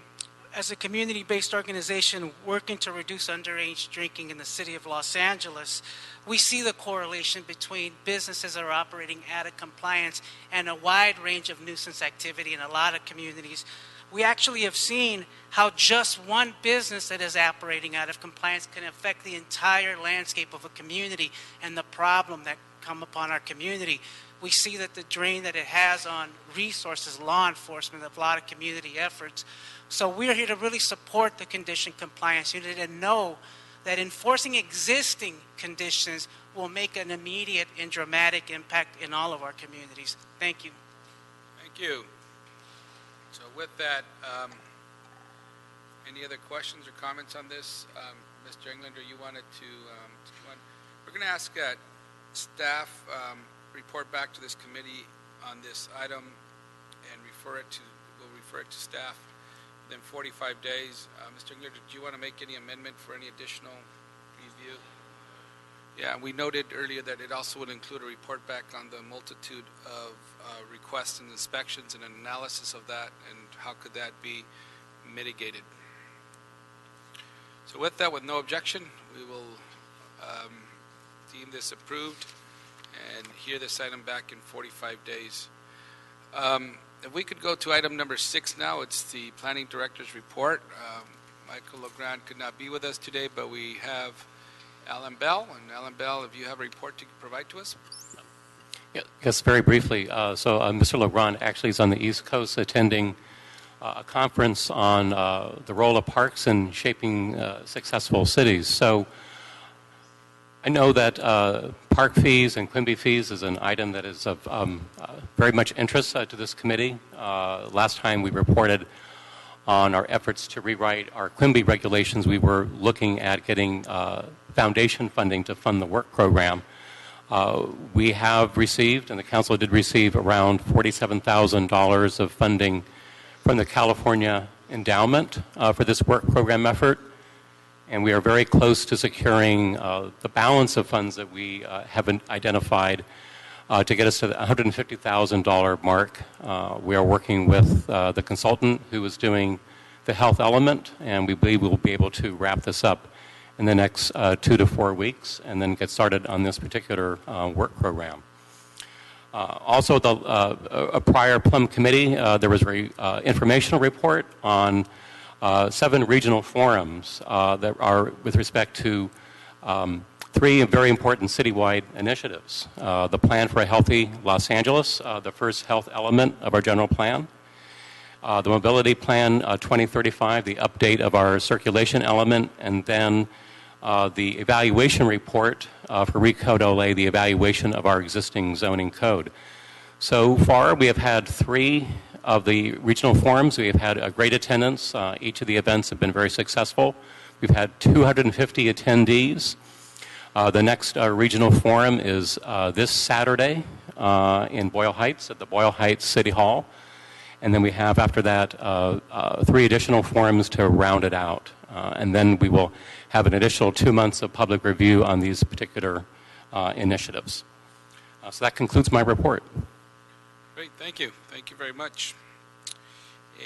as a community-based organization working to reduce underage drinking in the city of Los Angeles. We see the correlation between businesses that are operating out of compliance and a wide range of nuisance activity in a lot of communities. We actually have seen how just one business that is operating out of compliance can affect the entire landscape of a community and the problem that come upon our community. We see that the drain that it has on resources, law enforcement, a lot of community efforts. So we're here to really support the Condition Compliance Unit and know that enforcing existing conditions will make an immediate and dramatic impact in all of our communities. Thank you. Thank you. So with that, any other questions or comments on this? Mr. Englander, you wanted to, we're going to ask staff report back to this committee on this item and we'll refer it to staff within 45 days. Mr. Englander, do you want to make any amendment for any additional review? Yeah, we noted earlier that it also would include a report back on the multitude of requests and inspections and an analysis of that and how could that be mitigated. So with that, with no objection, we will deem this approved and hear this item back in 45 days. If we could go to item number 6 now, it's the Planning Director's Report. Michael LeGrand could not be with us today, but we have Alan Bell. And Alan Bell, if you have a report to provide to us. Yes, very briefly. Mr. LeGrand actually is on the East Coast attending a conference on the role of parks in shaping successful cities. So I know that park fees and Quimby fees is an item that is of very much interest to this committee. Last time we reported on our efforts to rewrite our Quimby regulations, we were looking at getting foundation funding to fund the work program. We have received, and the council did receive, around $47,000 of funding from the California Endowment for this work program effort. And we are very close to securing the balance of funds that we have identified to get us to the $150,000 mark. We are working with the consultant who is doing the health element, and we believe we will be able to wrap this up in the next 2 to 4 weeks and then get started on this particular work program. Also, a prior Plum Committee, there was an informational report on 7 regional forums that are with respect to 3 very important citywide initiatives. The Plan for a Healthy Los Angeles, the first health element of our general plan. The Mobility Plan 2035, the update of our circulation element, and then the evaluation report for Recode LA, the evaluation of our existing zoning code. So far, we have had 3 of the regional forums. We have had a great attendance. Each of the events have been very successful. We've had 250 attendees. The next regional forum is this Saturday in Boyle Heights at the Boyle Heights City Hall. And then we have, after that, 3 additional forums to round it out. And then we will have an additional 2 months of public review on these particular initiatives. So that concludes my report. Great, thank you. Thank you very much.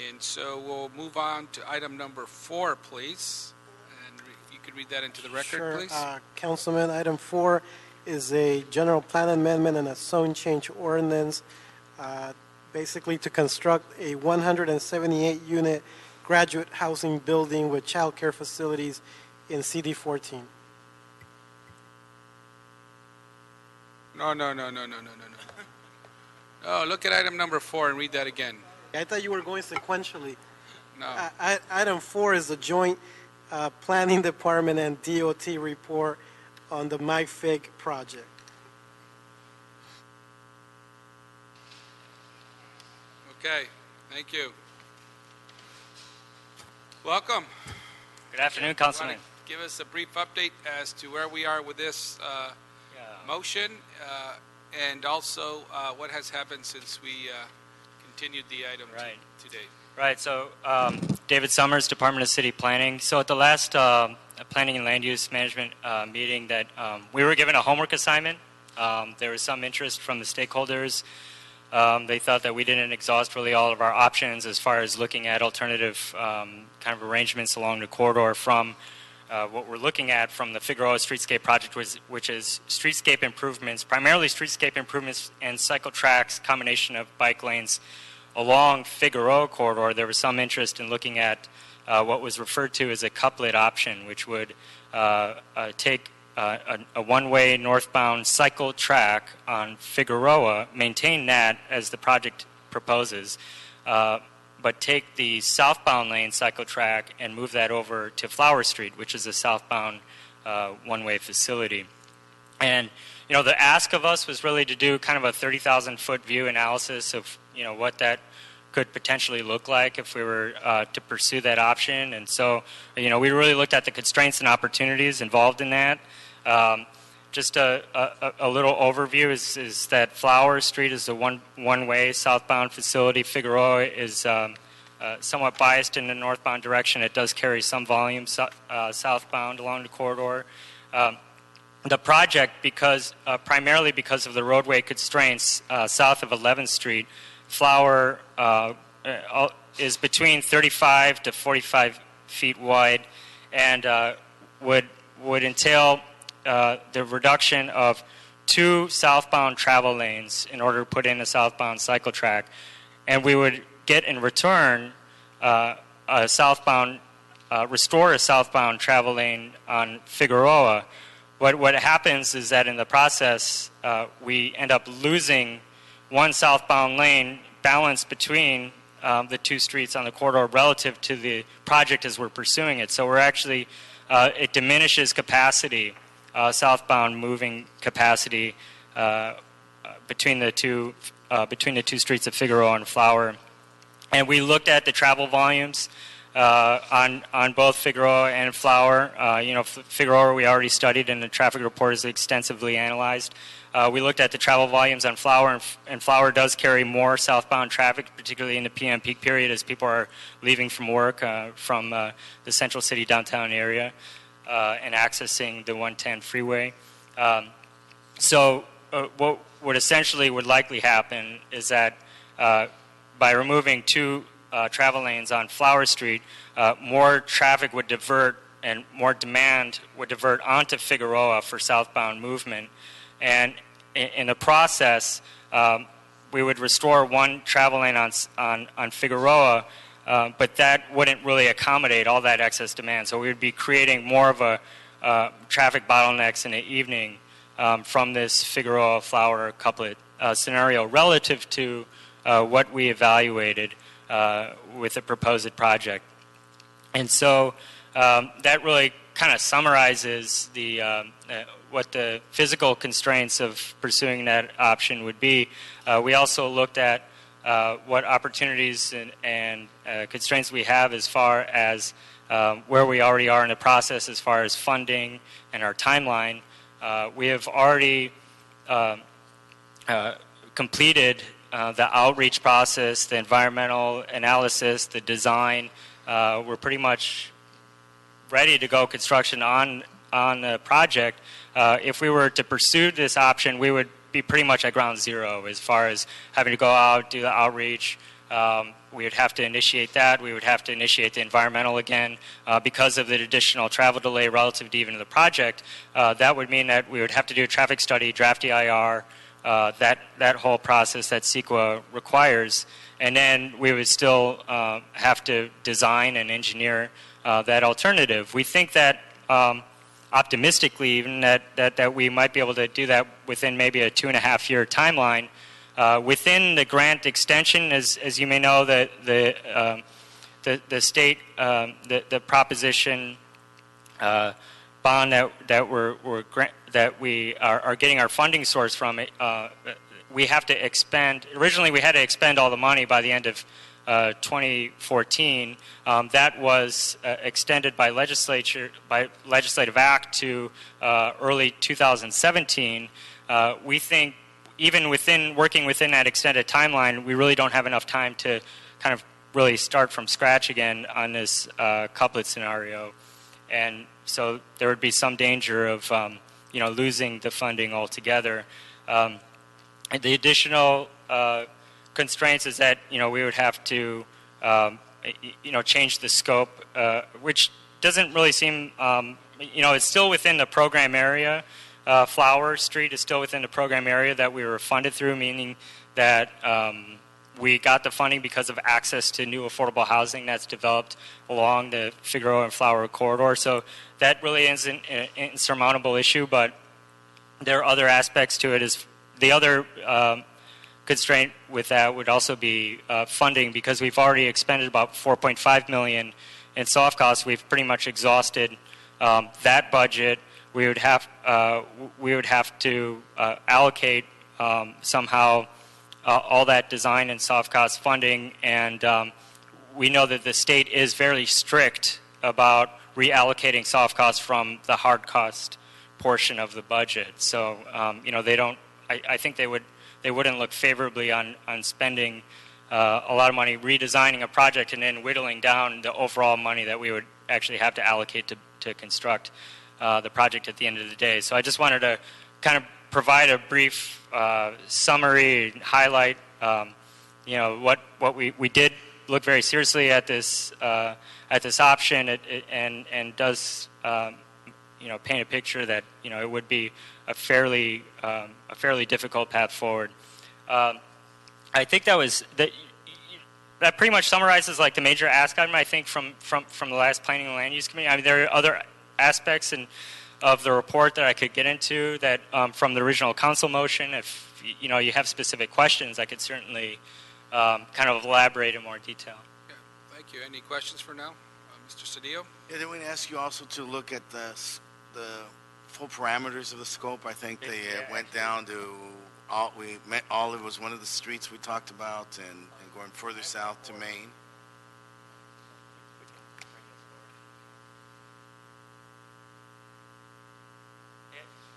And so we'll move on to item number 4, please. And if you could read that into the record, Sure, please. Councilman, item 4 is a general plan amendment and a zone change ordinance, basically to construct a 178-unit graduate housing building with child care facilities in CD14. No. Oh, look at item number 4 and read that again. I thought you were going sequentially. No. Item 4 is the joint planning department and DOT report on the MyFig project. Okay, thank you. Welcome. Good afternoon, Councilman. Give us a brief update as to where we are with this motion, and also what has happened since we continued the item today. Right, so David Summers, Department of City Planning. So at the last Planning and Land Use Management meeting that we were given a homework assignment. There was some interest from the stakeholders. They thought that we didn't exhaust really all of our options as far as looking at alternative kind of arrangements along the corridor from what we're looking at from the Figueroa Streetscape Project, which is streetscape improvements, primarily streetscape improvements and cycle tracks, combination of bike lanes along Figueroa corridor. There was some interest in looking at what was referred to as a couplet option, which would take a one-way northbound cycle track on Figueroa, maintain that as the project proposes, but take the southbound lane cycle track and move that over to Flower Street, which is a southbound one-way facility. And, you know, the ask of us was really to do kind of a 30,000-foot view analysis of, you know, what that could potentially look like if we were to pursue that option. And so, you know, we really looked at the constraints and opportunities involved in that. Just a little overview is that Flower Street is a one-way southbound facility. Figueroa is somewhat biased in the northbound direction. It does carry some volume southbound along the corridor. The project, primarily because of the roadway constraints south of 11th Street, Flower is between 35 to 45 feet wide and would entail the reduction of 2 southbound travel lanes in order to put in a southbound cycle track. And we would get in return restore a southbound travel lane on Figueroa. What happens is that in the process, we end up losing one southbound lane balance between the 2 streets on the corridor relative to the project as we're pursuing it. So we're actually, it diminishes capacity, southbound moving capacity between the two streets of Figueroa and Flower. And we looked at the travel volumes on both Figueroa and Flower. You know, Figueroa we already studied and the traffic report is extensively analyzed. We looked at the travel volumes on Flower, and Flower does carry more southbound traffic, particularly in the PM peak period as people are leaving from work from the Central City downtown area and accessing the 110 freeway. So what essentially would likely happen is that by removing 2 travel lanes on Flower Street, more traffic would divert and more demand would divert onto Figueroa for southbound movement. And in the process, we would restore 1 travel lane on Figueroa, but that wouldn't really accommodate all that excess demand. So we would be creating more of a traffic bottlenecks in the evening from this Figueroa-Flower couplet scenario relative to what we evaluated with the proposed project. And so that really kind of summarizes what the physical constraints of pursuing that option would be. We also looked at what opportunities and constraints we have as far as where we already are in the process as far as funding and our timeline. We have already completed the outreach process, the environmental analysis, the design. We're pretty much ready to go construction on the project. If we were to pursue this option, we would be pretty much at ground zero as far as having to go out, do the outreach, We would have to initiate that. We would have to initiate the environmental again because of the additional travel delay relative to even the project. That would mean that we would have to do a traffic study, draft EIR, that whole process that CEQA requires, and then we would still have to design and engineer that alternative. We think that optimistically even that we might be able to do that within maybe a 2.5-year timeline. Within the grant extension, as you may know, the state, the proposition bond that we are getting our funding source from, we have to expend. Originally, we had to expend all the money by the end of 2014. That was extended by legislative act to early 2017. We think even working within that extended timeline, we really don't have enough time to kind of really start from scratch again on this couplet scenario. And so there would be some danger of losing the funding altogether. The additional constraints is that we would have to change the scope, which doesn't really seem it's still within the program area. Flower Street is still within the program area that we were funded through, meaning that we got the funding because of access to new affordable housing that's developed along the Figueroa and Flower corridor. So that really isn't an insurmountable issue, but there are other aspects to it. Is the other constraint with that would also be funding, because we've already expended about $4.5 million in soft costs. We've pretty much exhausted that budget. We would have to allocate somehow all that design and soft cost funding, and we know that the state is very strict about reallocating soft costs from the hard cost portion of the budget. So they don't. I think they wouldn't look favorably on spending a lot of money redesigning a project and then whittling down the overall money that we would actually have to allocate to construct the project at the end of the day. So I just wanted to kind of provide a brief summary, highlight, what we did look very seriously at this option, and does paint a picture that it would be a fairly difficult path forward. I think that pretty much summarizes like the major ask item, I think, from the last Planning and Land Use Committee. I mean, there are other aspects of the report that I could get into that from the original council motion. If you have specific questions, I could certainly kind of elaborate in more detail. Yeah, thank you. Any questions for now, Mr. Cedillo? Yeah, then we're going to ask you also to look at the full parameters of the scope. I think they went down to Olive was one of the streets we talked about, and going further south to Maine.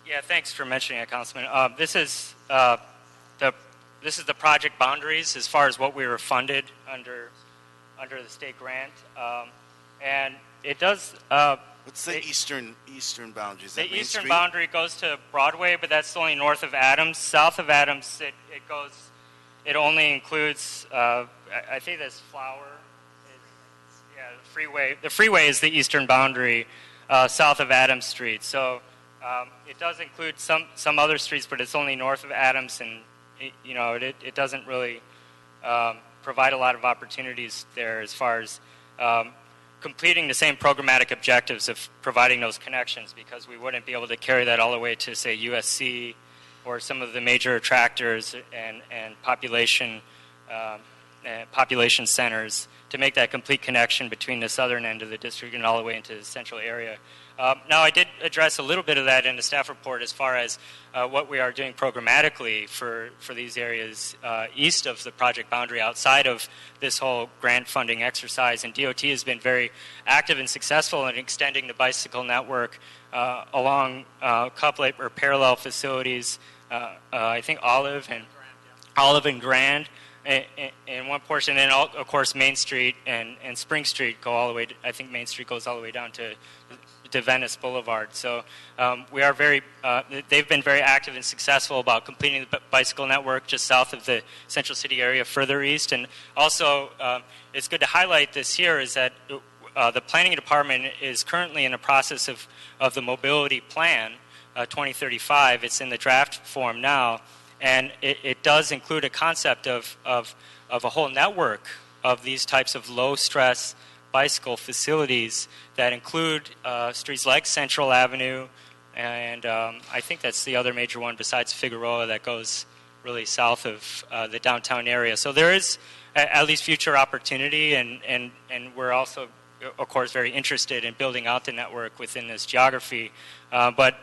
Yeah, thanks for mentioning it, Councilman. This is the project boundaries as far as what we were funded under the state grant, and it does. What's the eastern boundary? Is that the Main eastern Street? boundary goes to Broadway, but that's only north of Adams. South of Adams, it goes. It only includes. I think this Flower. The freeway. The freeway is the eastern boundary, south of Adams Street. So. It does include some other streets, but it's only north of Adams, and it doesn't really provide a lot of opportunities there as far as completing the same programmatic objectives of providing those connections, because we wouldn't be able to carry that all the way to, say, USC or some of the major attractors and population centers to make that complete connection between the southern end of the district and all the way into the central area. Now, I did address a little bit of that in the staff report as far as what we are doing programmatically for these areas east of the project boundary, outside of this whole grant funding exercise. And DOT has been very active and successful in extending the bicycle network along couplet or parallel facilities. I think Olive and Grand in one portion, and of course Main Street and Spring Street go all the way. I think Main Street goes all the way down to to Venice Boulevard. So we are they've been very active and successful about completing the bicycle network just south of the Central City area further east. And also, it's good to highlight this here is that the planning department is currently in the process of the mobility plan 2035. It's in the draft form now, and it does include a concept of a whole network of these types of low-stress bicycle facilities that include streets like Central Avenue, and I think that's the other major one besides Figueroa that goes really south of the downtown area. So there is at least future opportunity, and we're also, of course, very interested in building out the network within this geography. But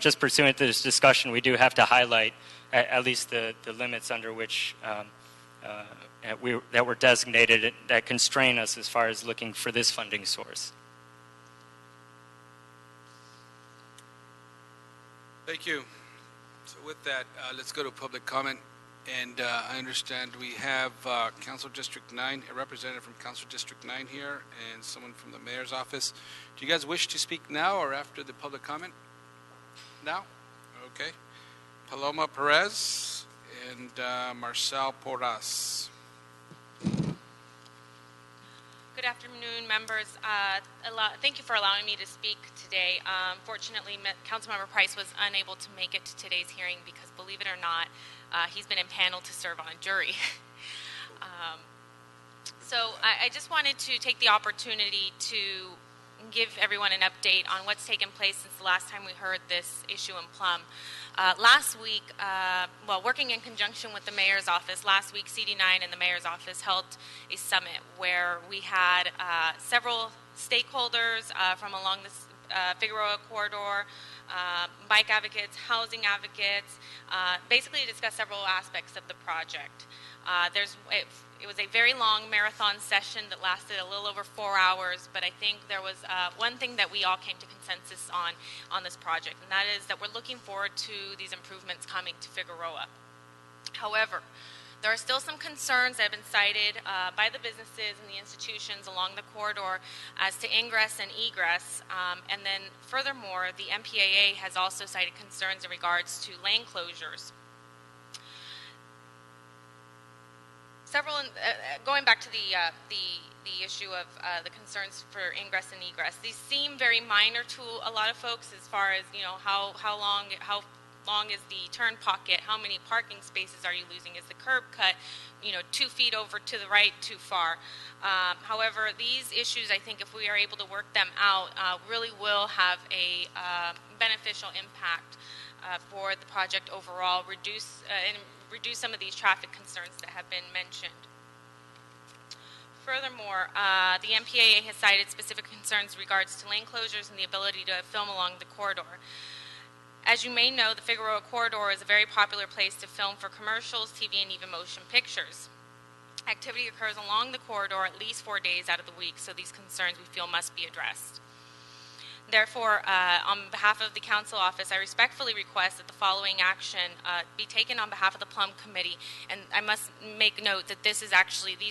just pursuant to this discussion, we do have to highlight at least the limits under which that were designated that constrain us as far as looking for this funding source. Thank you. So with that, let's go to public comment. And I understand we have Council District 9, a representative from Council District 9 here, and someone from the mayor's office. Do you guys wish to speak now or after the public comment? Now? Okay. Paloma Perez and Marcel Porras. Good afternoon, members. Thank you for allowing me to speak today. Fortunately, Councilmember Price was unable to make it to today's hearing because, believe it or not, he's been impaneled to serve on a jury. So I just wanted to take the opportunity to give everyone an update on what's taken place since the last time we heard this issue in Plum. Last week, working in conjunction with the mayor's office, last week CD9 and the mayor's office held a summit where we had several stakeholders from along the Figueroa corridor, bike advocates, housing advocates, basically to discuss several aspects of the project. It was a very long marathon session that lasted a little over 4 hours, but I think there was one thing that we all came to consensus on this project, and that is that we're looking forward to these improvements coming to Figueroa. However, there are still some concerns that have been cited by the businesses and the institutions along the corridor as to ingress and egress. And then furthermore, the MPAA has also cited concerns in regards to lane closures. Going back to the issue of the concerns for ingress and egress, these seem very minor to a lot of folks as far as how long is the turn pocket, how many parking spaces are you losing, is the curb cut 2 feet over to the right too far. However, these issues, I think if we are able to work them out, really will have a beneficial impact for the project overall, reduce some of these traffic concerns that have been mentioned. Furthermore, the MPAA has cited specific concerns in regards to lane closures and the ability to film along the corridor. As you may know, the Figueroa corridor is a very popular place to film for commercials, TV, and even motion pictures. Activity occurs along the corridor at least 4 days out of the week, so these concerns we feel must be addressed. Therefore, on behalf of the Council Office, I respectfully request that the following action be taken on behalf of the Plum Committee. And I must make note that these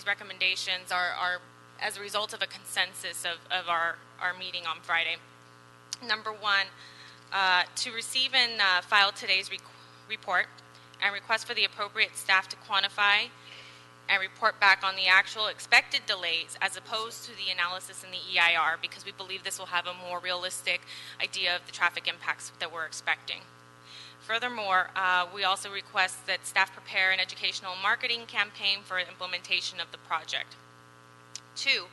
recommendations are as a result of a consensus of our meeting on Friday. Number one, to receive and file today's report and request for the appropriate staff to quantify and report back on the actual expected delays as opposed to the analysis in the EIR, because we believe this will have a more realistic idea of the traffic impacts that we're expecting. Furthermore, we also request that staff prepare an educational marketing campaign for implementation of the project. 2,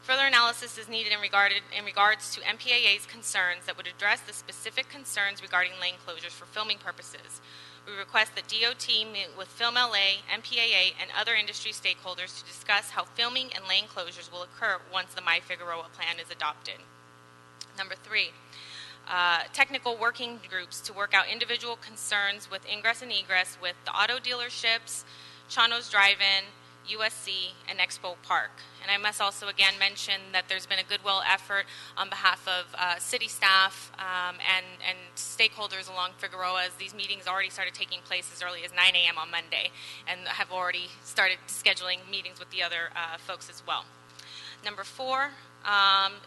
further analysis is needed in regards to MPAA's concerns that would address the specific concerns regarding lane closures for filming purposes. We request that DOT meet with FilmLA, MPAA, and other industry stakeholders to discuss how filming and lane closures will occur once the My Figueroa plan is adopted. Number 3, technical working groups to work out individual concerns with ingress and egress with the auto dealerships, Chano's Drive-In, USC, and Expo Park. And I must also again mention that there's been a goodwill effort on behalf of city staff and stakeholders along Figueroa, as these meetings already started taking place as early as 9 a.m. on Monday, and have already started scheduling meetings with the other folks as well. Number 4,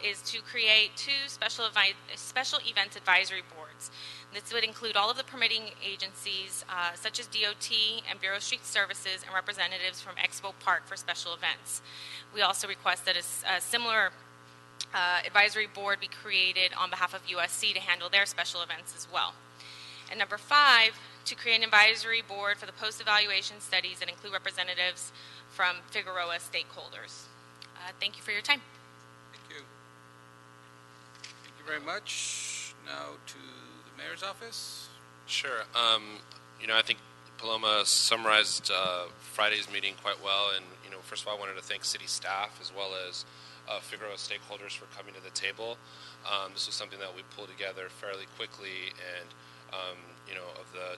is to create two special events advisory boards. This would include all of the permitting agencies, such as DOT and Bureau of Street Services, and representatives from Expo Park for special events. We also request that a similar advisory board be created on behalf of USC to handle their special events as well. And number 5, to create an advisory board for the post-evaluation studies that include representatives from Figueroa stakeholders. Thank you for your time. Thank you. Thank you very much. Now to the mayor's office. Sure. I think Paloma summarized Friday's meeting quite well. And, first of all, I wanted to thank city staff as well as Figueroa stakeholders for coming to the table. This was something that we pulled together fairly quickly. And, of the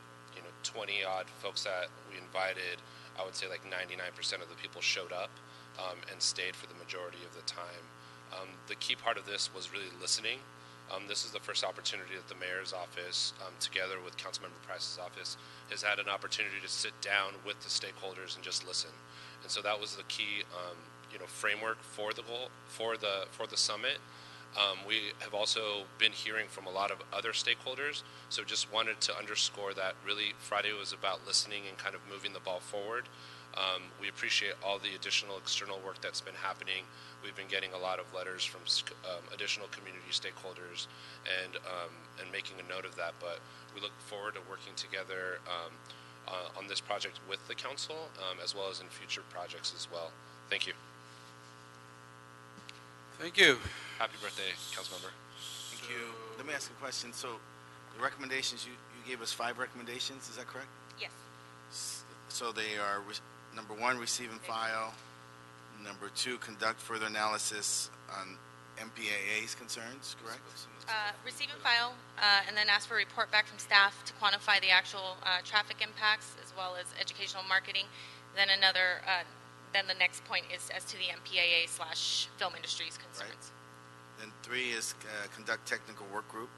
20-odd folks that we invited, I would say like 99% of the people showed up and stayed for the majority of the time. The key part of this was really listening. This is the first opportunity that the mayor's office, together with Councilmember Price's office, has had an opportunity to sit down with the stakeholders and just listen. And so that was the key, framework for the goal for the summit. We have also been hearing from a lot of other stakeholders, so just wanted to underscore that really Friday was about listening and kind of moving the ball forward. We appreciate all the additional external work that's been happening. We've been getting a lot of letters from additional community stakeholders and making a note of that, but we look forward to working together on this project with the council as well as in future projects as well. Thank you. Thank you. Happy birthday, Councilmember. Thank you. Let me ask a question. So the recommendations, you gave us 5 recommendations, is that correct? Yes. So they are, number 1, receive and file. Number 2, conduct further analysis on MPAA's concerns, correct? Receive and file, and then ask for a report back from staff to quantify the actual traffic impacts as well as educational marketing. Then then the next point is as to the MPAA/film industry's concerns. Right. Then 3 is conduct technical work group,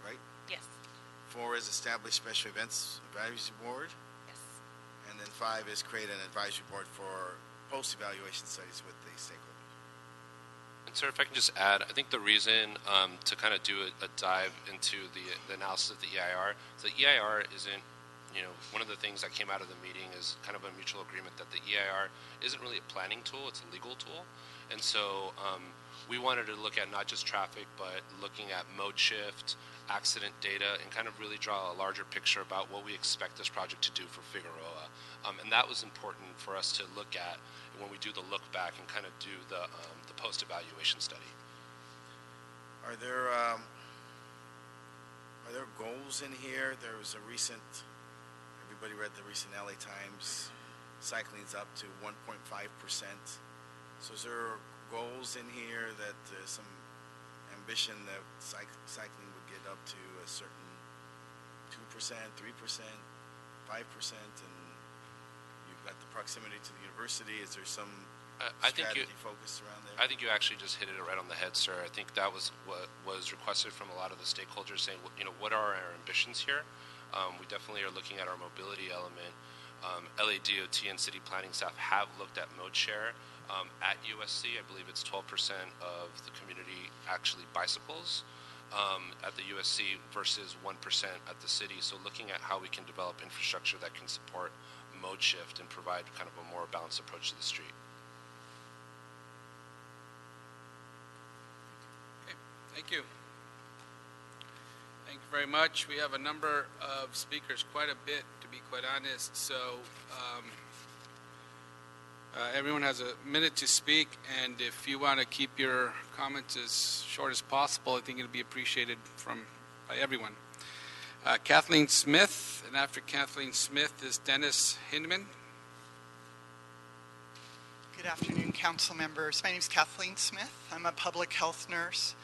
right? Yes. 4 is establish special events advisory board. Yes. And then 5 is create an advisory board for post-evaluation studies with the stakeholders. And sir, if I can just add, I think the reason to kind of do a dive into the analysis of the EIR is the EIR isn't, one of the things that came out of the meeting is kind of a mutual agreement that the EIR isn't really a planning tool, it's a legal tool. And so we wanted to look at not just traffic, but looking at mode shift, accident data, and kind of really draw a larger picture about what we expect this project to do for Figueroa. And that was important for us to look at when we do the look back and kind of do the post-evaluation study. Are there goals in here? There was a recent, everybody read the recent LA Times, cycling's up to 1.5%. So is there goals in here that some ambition that cycling would get up to a certain 2%, 3%, 5%, and you've got the proximity to the university? Is there some strategy focused around there? I think you actually just hit it right on the head, sir. I think that was what was requested from a lot of the stakeholders saying, what are our ambitions here? We definitely are looking at our mobility element. LA DOT and city planning staff have looked at mode share. At USC, I believe it's 12% of the community actually bicycles at the USC versus 1% at the city. So looking at how we can develop infrastructure that can support mode shift and provide kind of a more balanced approach to the street. Okay, thank you. Thank you very much. We have a number of speakers, quite a bit, to be quite honest. So everyone has a minute to speak, and if you want to keep your comments as short as possible, I think it'll be appreciated by everyone. Kathleen Smith, and after Kathleen Smith is Dennis Hindman. Good afternoon, council members. My name is Kathleen Smith. I'm a public health nurse.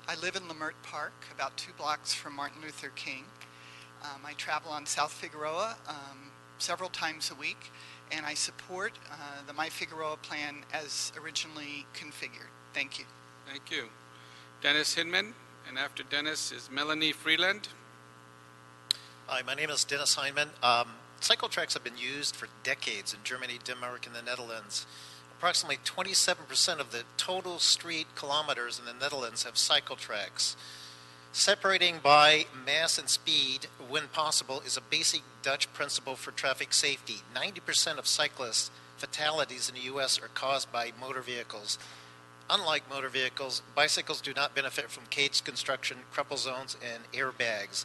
I live in Leimert Park, about 2 blocks from Martin Luther King. I travel on South Figueroa several times a week, and I support the My Figueroa plan as originally configured. Thank you. Thank you. Dennis Hindman, and after Dennis is Melanie Freeland. Hi, my name is Dennis Hindman. Cycle tracks have been used for decades in Germany, Denmark, and the Netherlands. approximately 27% of the total street kilometers in the Netherlands have cycle tracks. Separating by mass and speed, when possible, is a basic Dutch principle for traffic safety. 90% of cyclist fatalities in the U.S. are caused by motor vehicles. Unlike motor vehicles, bicycles do not benefit from cage construction, crumple zones, and airbags.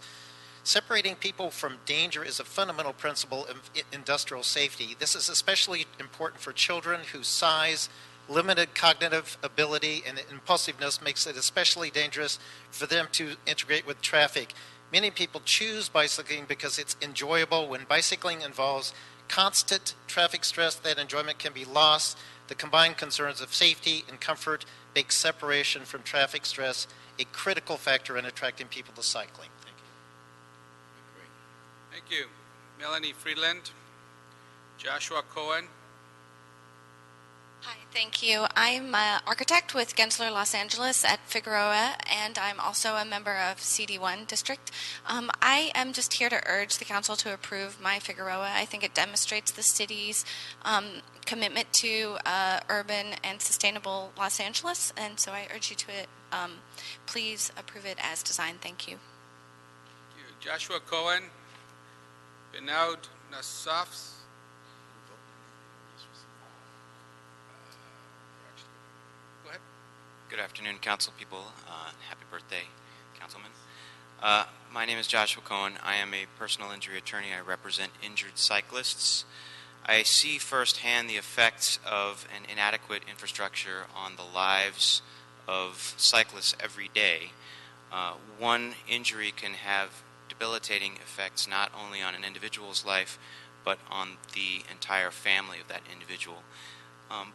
Separating people from danger is a fundamental principle of industrial safety. This is especially important for children whose size, limited cognitive ability, and impulsiveness makes it especially dangerous for them to integrate with traffic. Many people choose bicycling because it's enjoyable. When bicycling involves constant traffic stress, that enjoyment can be lost. The combined concerns of safety and comfort make separation from traffic stress a critical factor in attracting people to cycling. Thank you. Thank you. Melanie Freeland. Joshua Cohen. Hi, thank you. I'm an architect with Gensler Los Angeles at Figueroa, and I'm also a member of CD1 district. I am just here to urge the council to approve my Figueroa. I think it demonstrates the city's commitment to urban and sustainable Los Angeles, and so I urge you to please approve it as designed. Thank you. Thank you. Joshua Cohen. Benoud Nassaf. Good afternoon, council people. Happy birthday, councilman. My name is Joshua Cohen. I am a personal injury attorney. I represent injured cyclists. I see firsthand the effects of an inadequate infrastructure on the lives of cyclists every day. One injury can have debilitating effects not only on an individual's life, but on the entire family of that individual.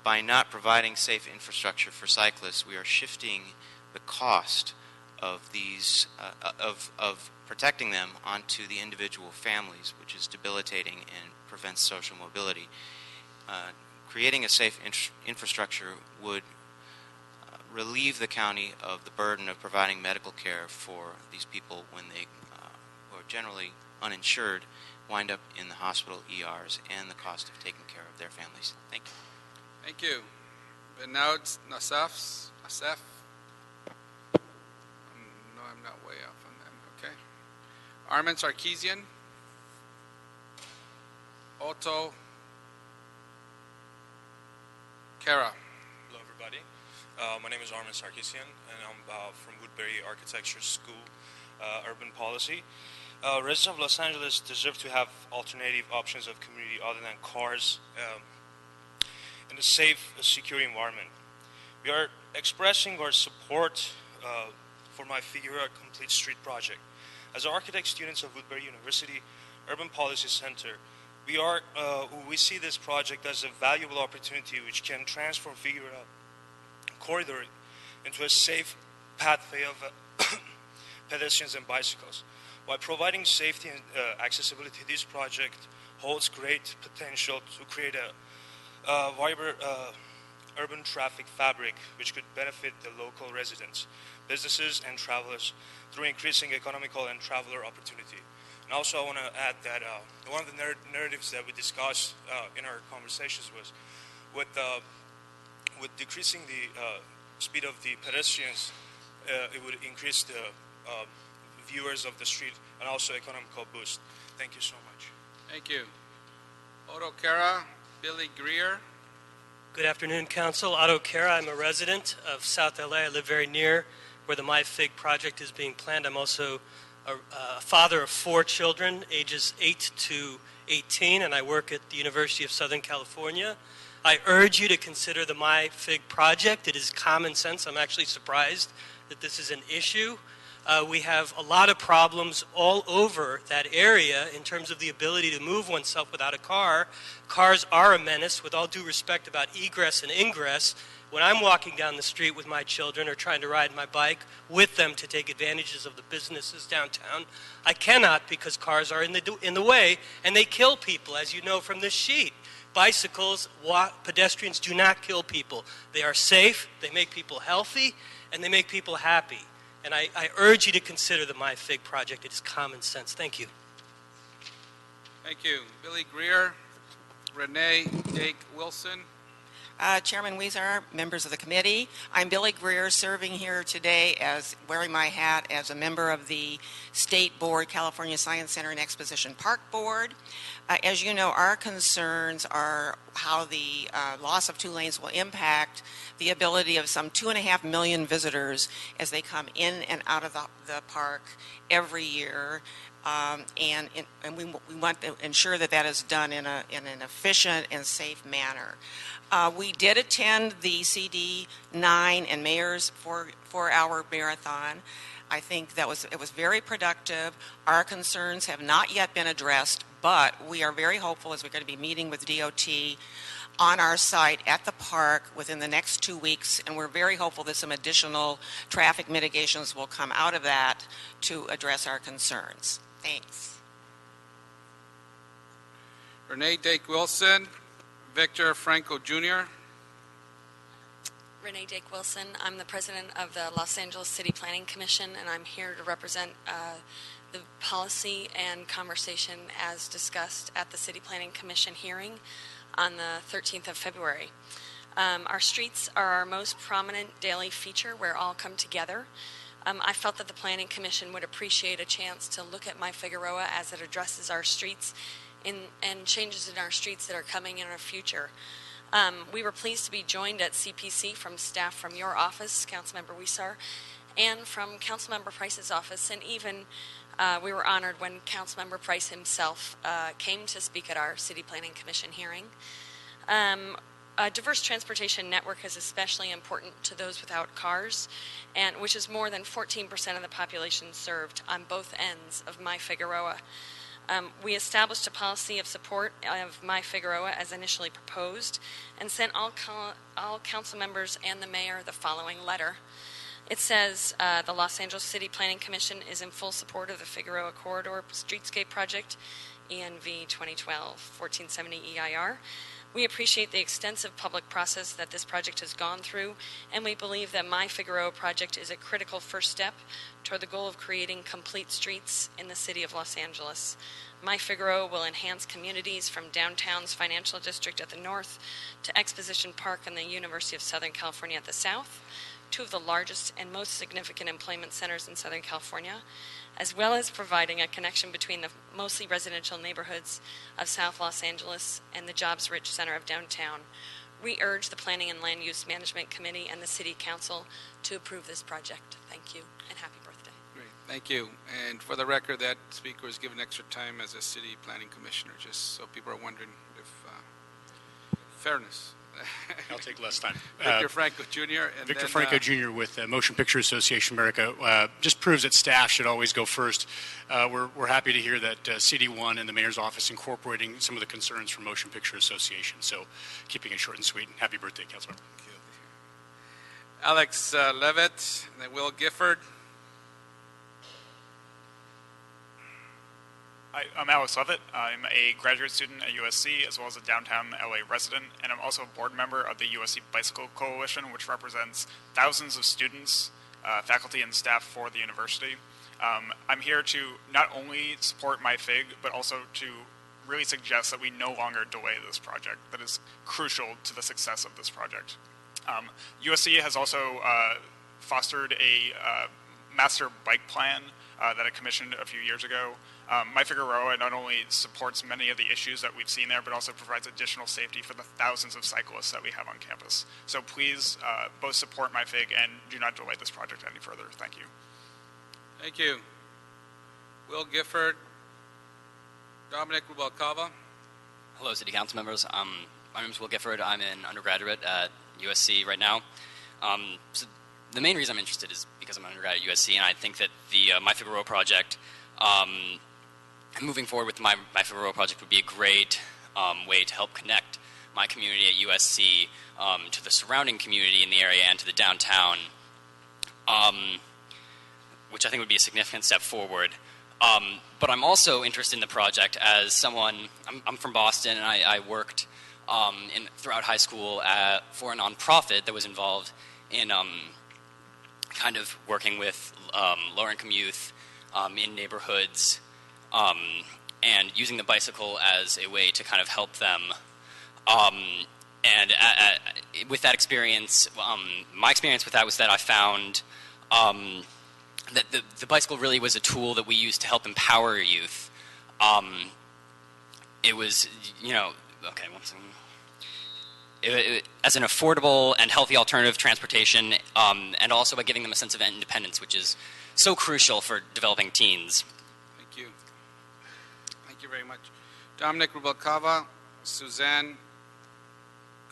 By not providing safe infrastructure for cyclists, we are shifting the cost of these of protecting them onto the individual families, which is debilitating and prevents social mobility. Creating a safe infrastructure would relieve the county of the burden of providing medical care for these people when they who are generally uninsured wind up in the hospital ERs, and the cost of taking care of their families. Thank you. Thank you. Benoud Nassaf. No, I'm not way off on that. Okay. Armin Sarkeesian. Otto Kara. Hello, everybody. My name is Armin Sarkeesian, and I'm from Woodbury Architecture School, Urban Policy. Residents of Los Angeles deserve to have alternative options of community other than cars in a safe, secure environment. We are expressing our support for my Figueroa Complete Street project. As architect students of Woodbury University Urban Policy Center, we see this project as a valuable opportunity which can transform Figueroa corridor into a safe pathway of pedestrians and bicycles. By providing safety and accessibility, this project holds great potential to create a vibrant urban traffic fabric which could benefit the local residents, businesses, and travelers through increasing economical and traveler opportunity. And also I want to add that one of the narratives that we discussed in our conversations was with decreasing the speed of the pedestrians, it would increase the viewers of the street and also economical boost. Thank you so much. Thank you. Otto Kara, Billy Greer. Good afternoon, Council. Otto Kara. I'm a resident of South LA. I live very near where the MyFig project is being planned. I'm also a father of 4 children, ages 8 to 18, and I work at the University of Southern California. I urge you to consider the MyFig project. It is common sense. I'm actually surprised that this is an issue. We have a lot of problems all over that area in terms of the ability to move oneself without a car. Cars are a menace, with all due respect about egress and ingress. When I'm walking down the street with my children or trying to ride my bike with them to take advantages of the businesses downtown, I cannot because cars are in the way, and they kill people, as you know from this sheet. Bicycles, pedestrians do not kill people. They are safe, they make people healthy, and they make people happy. And I urge you to consider the MyFig project. It is common sense. Thank you. Thank you. Billy Greer, Renee Dake Wilson. Chairman Weezer, members of the committee. I'm Billy Greer, serving here today as wearing my hat as a member of the State Board, California Science Center and Exposition Park Board. As you know, our concerns are how the loss of 2 lanes will impact the ability of some 2.5 million visitors as they come in and out of the park every year. And we want to ensure that that is done in an efficient and safe manner. We did attend the CD9 and Mayor's 4-hour marathon. I think it was very productive. Our concerns have not yet been addressed, but we are very hopeful as we're going to be meeting with DOT on our site at the park within the next 2 weeks, and we're very hopeful that some additional traffic mitigations will come out of that to address our concerns. Thanks. Renee Dake Wilson, Victor Franco Jr. Renee Dake Wilson. I'm the president of the Los Angeles City Planning Commission, and I'm here to represent the policy and conversation as discussed at the City Planning Commission hearing on the 13th of February. Our streets are our most prominent daily feature where all come together. I felt that the Planning Commission would appreciate a chance to look at My Figueroa as it addresses our streets and changes in our streets that are coming in our future. We were pleased to be joined at CPC from staff from your office, Councilmember Weezer, and from Councilmember Price's office, and even we were honored when Councilmember Price himself came to speak at our City Planning Commission hearing. A diverse transportation network is especially important to those without cars, and which is more than 14% of the population served on both ends of My Figueroa. We established a policy of support of My Figueroa as initially proposed and sent all council members and the mayor the following letter. It says the Los Angeles City Planning Commission is in full support of the Figueroa Corridor Streetscape Project, ENV 2012-1470 EIR. We appreciate the extensive public process that this project has gone through, and we believe that My Figueroa project is a critical first step toward the goal of creating complete streets in the city of Los Angeles. My Figueroa will enhance communities from downtown's financial district at the north to Exposition Park and the University of Southern California at the south, 2 of the largest and most significant employment centers in Southern California, as well as providing a connection between the mostly residential neighborhoods of South Los Angeles and the jobs-rich center of downtown. We urge the Planning and Land Use Management Committee and the City Council to approve this project. Thank you, and happy birthday. Great, thank you. And for the record, that speaker was given extra time as a City Planning Commissioner, just so people are wondering if fairness. I'll take less time. Victor Franco Jr. And Victor then, Franco Jr. with Motion Picture Association America. Just proves that staff should always go first. We're happy to hear that CD1 and the mayor's office incorporating some of the concerns from Motion Picture Association. So keeping it short and sweet. Happy birthday, Councilman. Alex Levitt, and then Will Gifford. Hi, I'm Alex Levitt. I'm a graduate student at USC as well as a downtown LA resident, and I'm also a board member of the USC Bicycle Coalition, which represents thousands of students, faculty, and staff for the university. I'm here to not only support MyFig, but also to really suggest that we no longer delay this project. That is crucial to the success of this project. USC has also fostered a master bike plan that I commissioned a few years ago. My Figueroa not only supports many of the issues that we've seen there, but also provides additional safety for the thousands of cyclists that we have on campus. So please both support MyFig and do not delay this project any further. Thank you. Thank you. Will Gifford, Dominic Rubalcava. Hello, City Council members. My name is Will Gifford. I'm an undergraduate at USC right now. So the main reason I'm interested is because I'm an undergraduate at USC, and I think that the My Figueroa project, moving forward with my Figueroa project would be a great way to help connect my community at USC to the surrounding community in the area and to the downtown, which I think would be a significant step forward. But I'm also interested in the project as someone, I'm from Boston, and I worked throughout high school for a nonprofit that was involved in kind of working with lower-income youth in neighborhoods and using the bicycle as a way to kind of help them And with that experience, my experience with that was that I found that the bicycle really was a tool that we used to help empower youth. It was, okay, one second. As an affordable and healthy alternative transportation, and also by giving them a sense of independence, which is so crucial for developing teens. Thank you. Thank you very much. Dominic Rubalcava, Suzanne.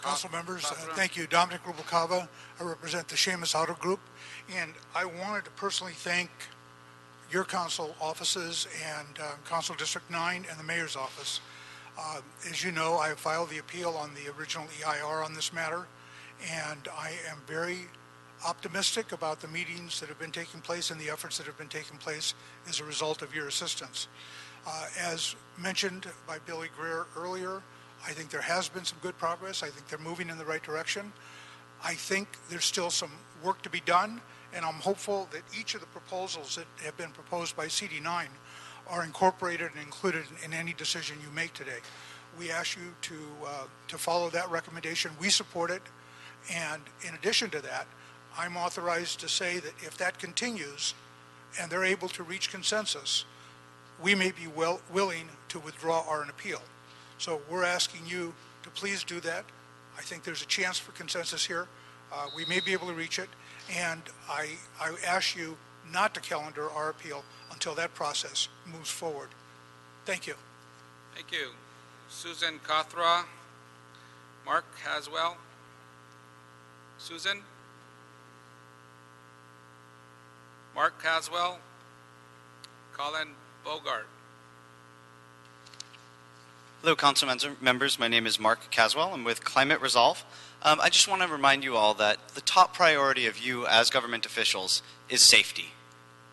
Council members, thank you. Dominic Rubalcava. I represent the Seamus Auto Group, and I wanted to personally thank your council offices and Council District 9 and the Mayor's office. As you know, I filed the appeal on the original EIR on this matter, and I am very optimistic about the meetings that have been taking place and the efforts that have been taking place as a result of your assistance. As mentioned by Billy Greer earlier, I think there has been some good progress. I think they're moving in the right direction. I think there's still some work to be done, and I'm hopeful that each of the proposals that have been proposed by CD9 are incorporated and included in any decision you make today. We ask you to follow that recommendation. We support it, and in addition to that, I'm authorized to say that if that continues and they're able to reach consensus, we may be willing to withdraw our appeal. So we're asking you to please do that. I think there's a chance for consensus here. We may be able to reach it, and I ask you not to calendar our appeal until that process moves forward. Thank you. Thank you. Susan Cothra, Mark Haswell. Susan? Mark Haswell, Colin Bogart. Hello, council members. My name is Mark Caswell. I'm with Climate Resolve. I just want to remind you all that the top priority of you as government officials is safety.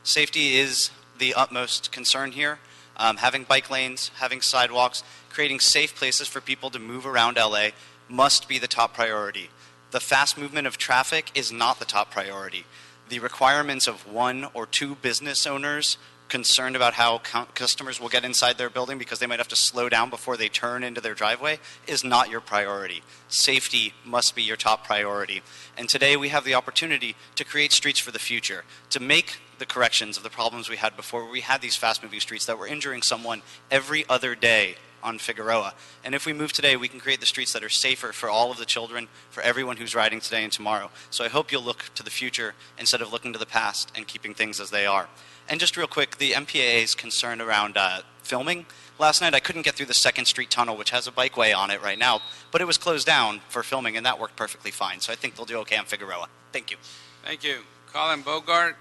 Safety is the utmost concern here. Having bike lanes, having sidewalks, creating safe places for people to move around LA must be the top priority. The fast movement of traffic is not the top priority. The requirements of one or two business owners concerned about how customers will get inside their building because they might have to slow down before they turn into their driveway is not your priority. Safety must be your top priority. And today we have the opportunity to create streets for the future, to make the corrections of the problems we had before, where we had these fast-moving streets that were injuring someone every other day on Figueroa. And if we move today, we can create the streets that are safer for all of the children, for everyone who's riding today and tomorrow. So I hope you'll look to the future instead of looking to the past and keeping things as they are. And just real quick, the MPAA's concern around filming. Last night I couldn't get through the 2nd Street Tunnel, which has a bikeway on it right now, but it was closed down for filming, and that worked perfectly fine. So I think they'll do okay on Figueroa. Thank you. Thank you. Colin Bogart,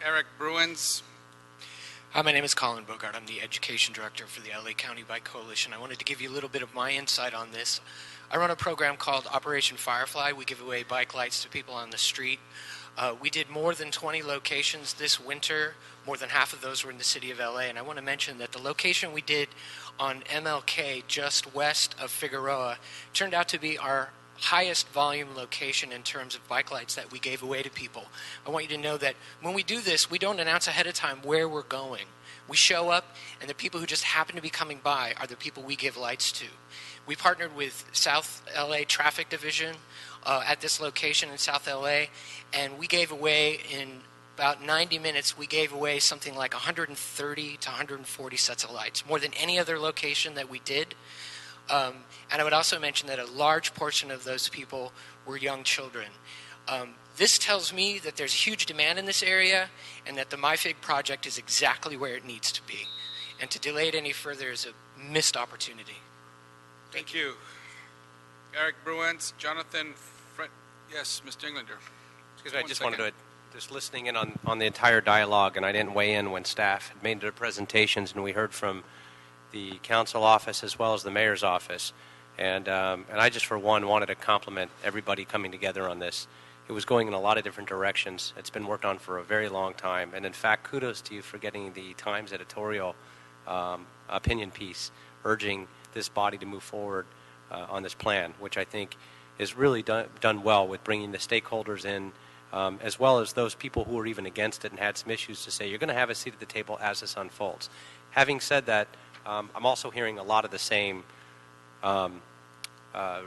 Eric Bruins. Hi, my name is Colin Bogart. I'm the Education Director for the LA County Bike Coalition. I wanted to give you a little bit of my insight on this. I run a program called Operation Firefly. We give away bike lights to people on the street. We did more than 20 locations this winter. More than half of those were in the city of LA. And I want to mention that the location we did on MLK, just west of Figueroa, turned out to be our highest volume location in terms of bike lights that we gave away to people. I want you to know that when we do this, we don't announce ahead of time where we're going. We show up, and the people who just happen to be coming by are the people we give lights to. We partnered with South LA Traffic Division at this location in South LA, and we gave away in about 90 minutes, we gave away something like 130 to 140 sets of lights, more than any other location that we did. And I would also mention that a large portion of those people were young children. This tells me that there's huge demand in this area and that the MyFig project is exactly where it needs to be. And to delay it any further is a missed opportunity. Thank you. Eric Bruins, Jonathan, yes, Mr. Englander. Excuse me, I just wanted to, just listening in on the entire dialogue, and I didn't weigh in when staff had made their presentations, and we heard from the council office as well as the mayor's office. And I just, for one, wanted to compliment everybody coming together on this. It was going in a lot of different directions. It's been worked on for a very long time. And in fact, kudos to you for getting the Times editorial opinion piece urging this body to move forward on this plan, which I think is really done well with bringing the stakeholders in, as well as those people who were even against it and had some issues to say, you're going to have a seat at the table as this unfolds. Having said that, I'm also hearing a lot of the same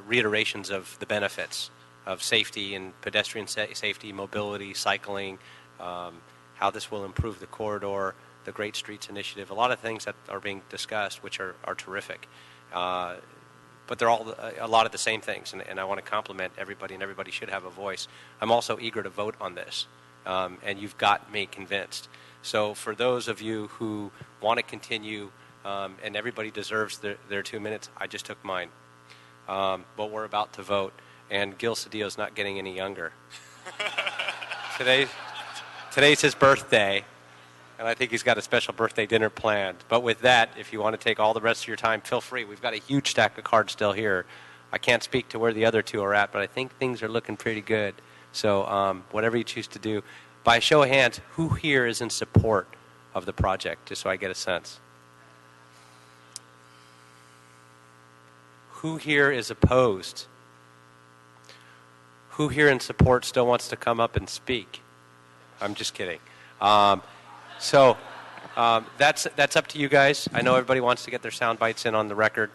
reiterations of the benefits of safety and pedestrian safety, mobility, cycling, how this will improve the corridor, the Great Streets Initiative, a lot of things that are being discussed which are terrific. But they're all a lot of the same things, and I want to compliment everybody, and everybody should have a voice. I'm also eager to vote on this, and you've got me convinced. So for those of you who want to continue, and everybody deserves their 2 minutes, I just took mine. But we're about to vote, and Gil Cedillo's not getting any younger. Today's his birthday, and I think he's got a special birthday dinner planned. But with that, if you want to take all the rest of your time, feel free. We've got a huge stack of cards still here. I can't speak to where the other two are at, but I think things are looking pretty good. So whatever you choose to do. By a show of hands, who here is in support of the project, just so I get a sense? Who here is opposed? Who here in support still wants to come up and speak? I'm just kidding. So that's up to you guys. I know everybody wants to get their sound bites in on the record.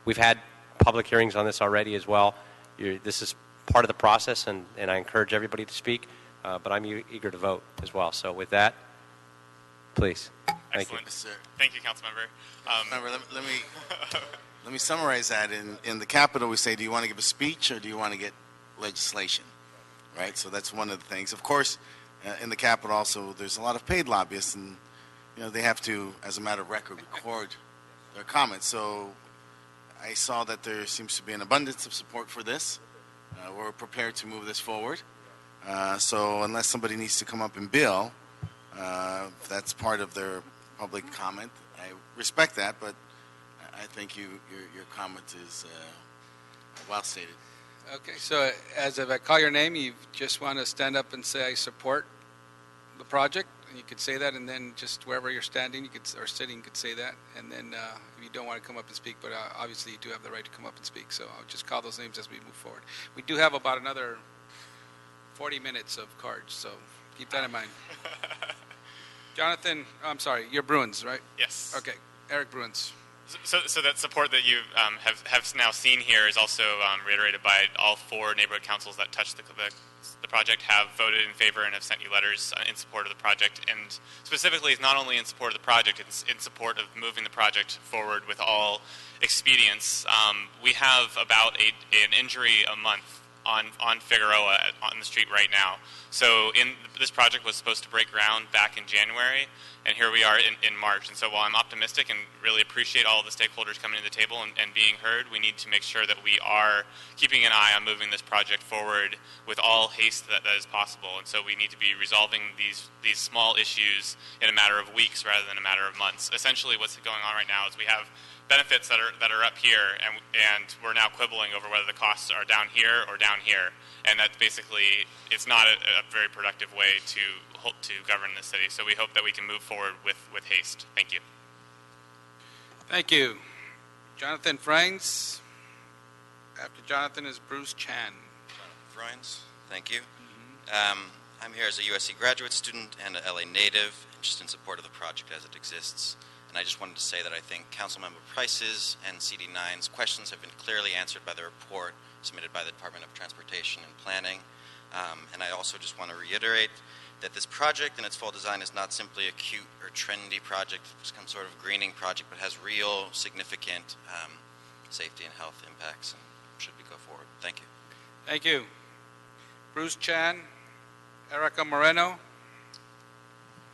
We've had public hearings on this already as well. This is part of the process, and I encourage everybody to speak, but I'm eager to vote as well. So with that, please. Thank you. Excellent. Thank you, Councilmember. Let me summarize that. In the Capitol, we say, do you want to give a speech or do you want to get legislation? Right? So that's one of the things. Of course, in the Capitol also, there's a lot of paid lobbyists, and they have to, as a matter of record, record their comments. So I saw that there seems to be an abundance of support for this. We're prepared to move this forward. So unless somebody needs to come up and bill, that's part of their public comment. I respect that, but I think your comment is well stated. Okay, so as if I call your name, you just want to stand up and say, I support the project, and you could say that, and then just wherever you're standing, or sitting, you could say that, and then if you don't want to come up and speak, but obviously you do have the right to come up and speak, so I'll just call those names as we move forward. We do have about another 40 minutes of cards, so keep that in mind. Jonathan, I'm sorry, you're Bruins, right? Yes. Okay, Eric Bruins. So that support that you have now seen here is also reiterated by all 4 neighborhood councils that touched the project, have voted in favor and have sent you letters in support of the project. And specifically, it's not only in support of the project, it's in support of moving the project forward with all expedience. We have about an injury a month on Figueroa on the street right now. So this project was supposed to break ground back in January, and here we are in March. And so while I'm optimistic and really appreciate all of the stakeholders coming to the table and being heard, we need to make sure that we are keeping an eye on moving this project forward with all haste that is possible. And so we need to be resolving these small issues in a matter of weeks rather than a matter of months. Essentially what's going on right now is we have benefits that are up here, and we're now quibbling over whether the costs are down here or down here. And that's basically, it's not a very productive way to govern the city. So we hope that we can move forward with haste. Thank you. Thank you. Jonathan Franks. After Jonathan is Bruce Chan. Freunds, thank you. I'm here as a USC graduate student and a LA native, just in support of the project as it exists. And I just wanted to say that I think Councilmember Price's and CD9's questions have been clearly answered by the report submitted by the Department of Transportation and Planning. And I also just want to reiterate that this project in its full design is not simply a cute or trendy project, some sort of greening project, but has real significant safety and health impacts, and should be go forward. Thank you. Thank you. Bruce Chan, Erica Moreno.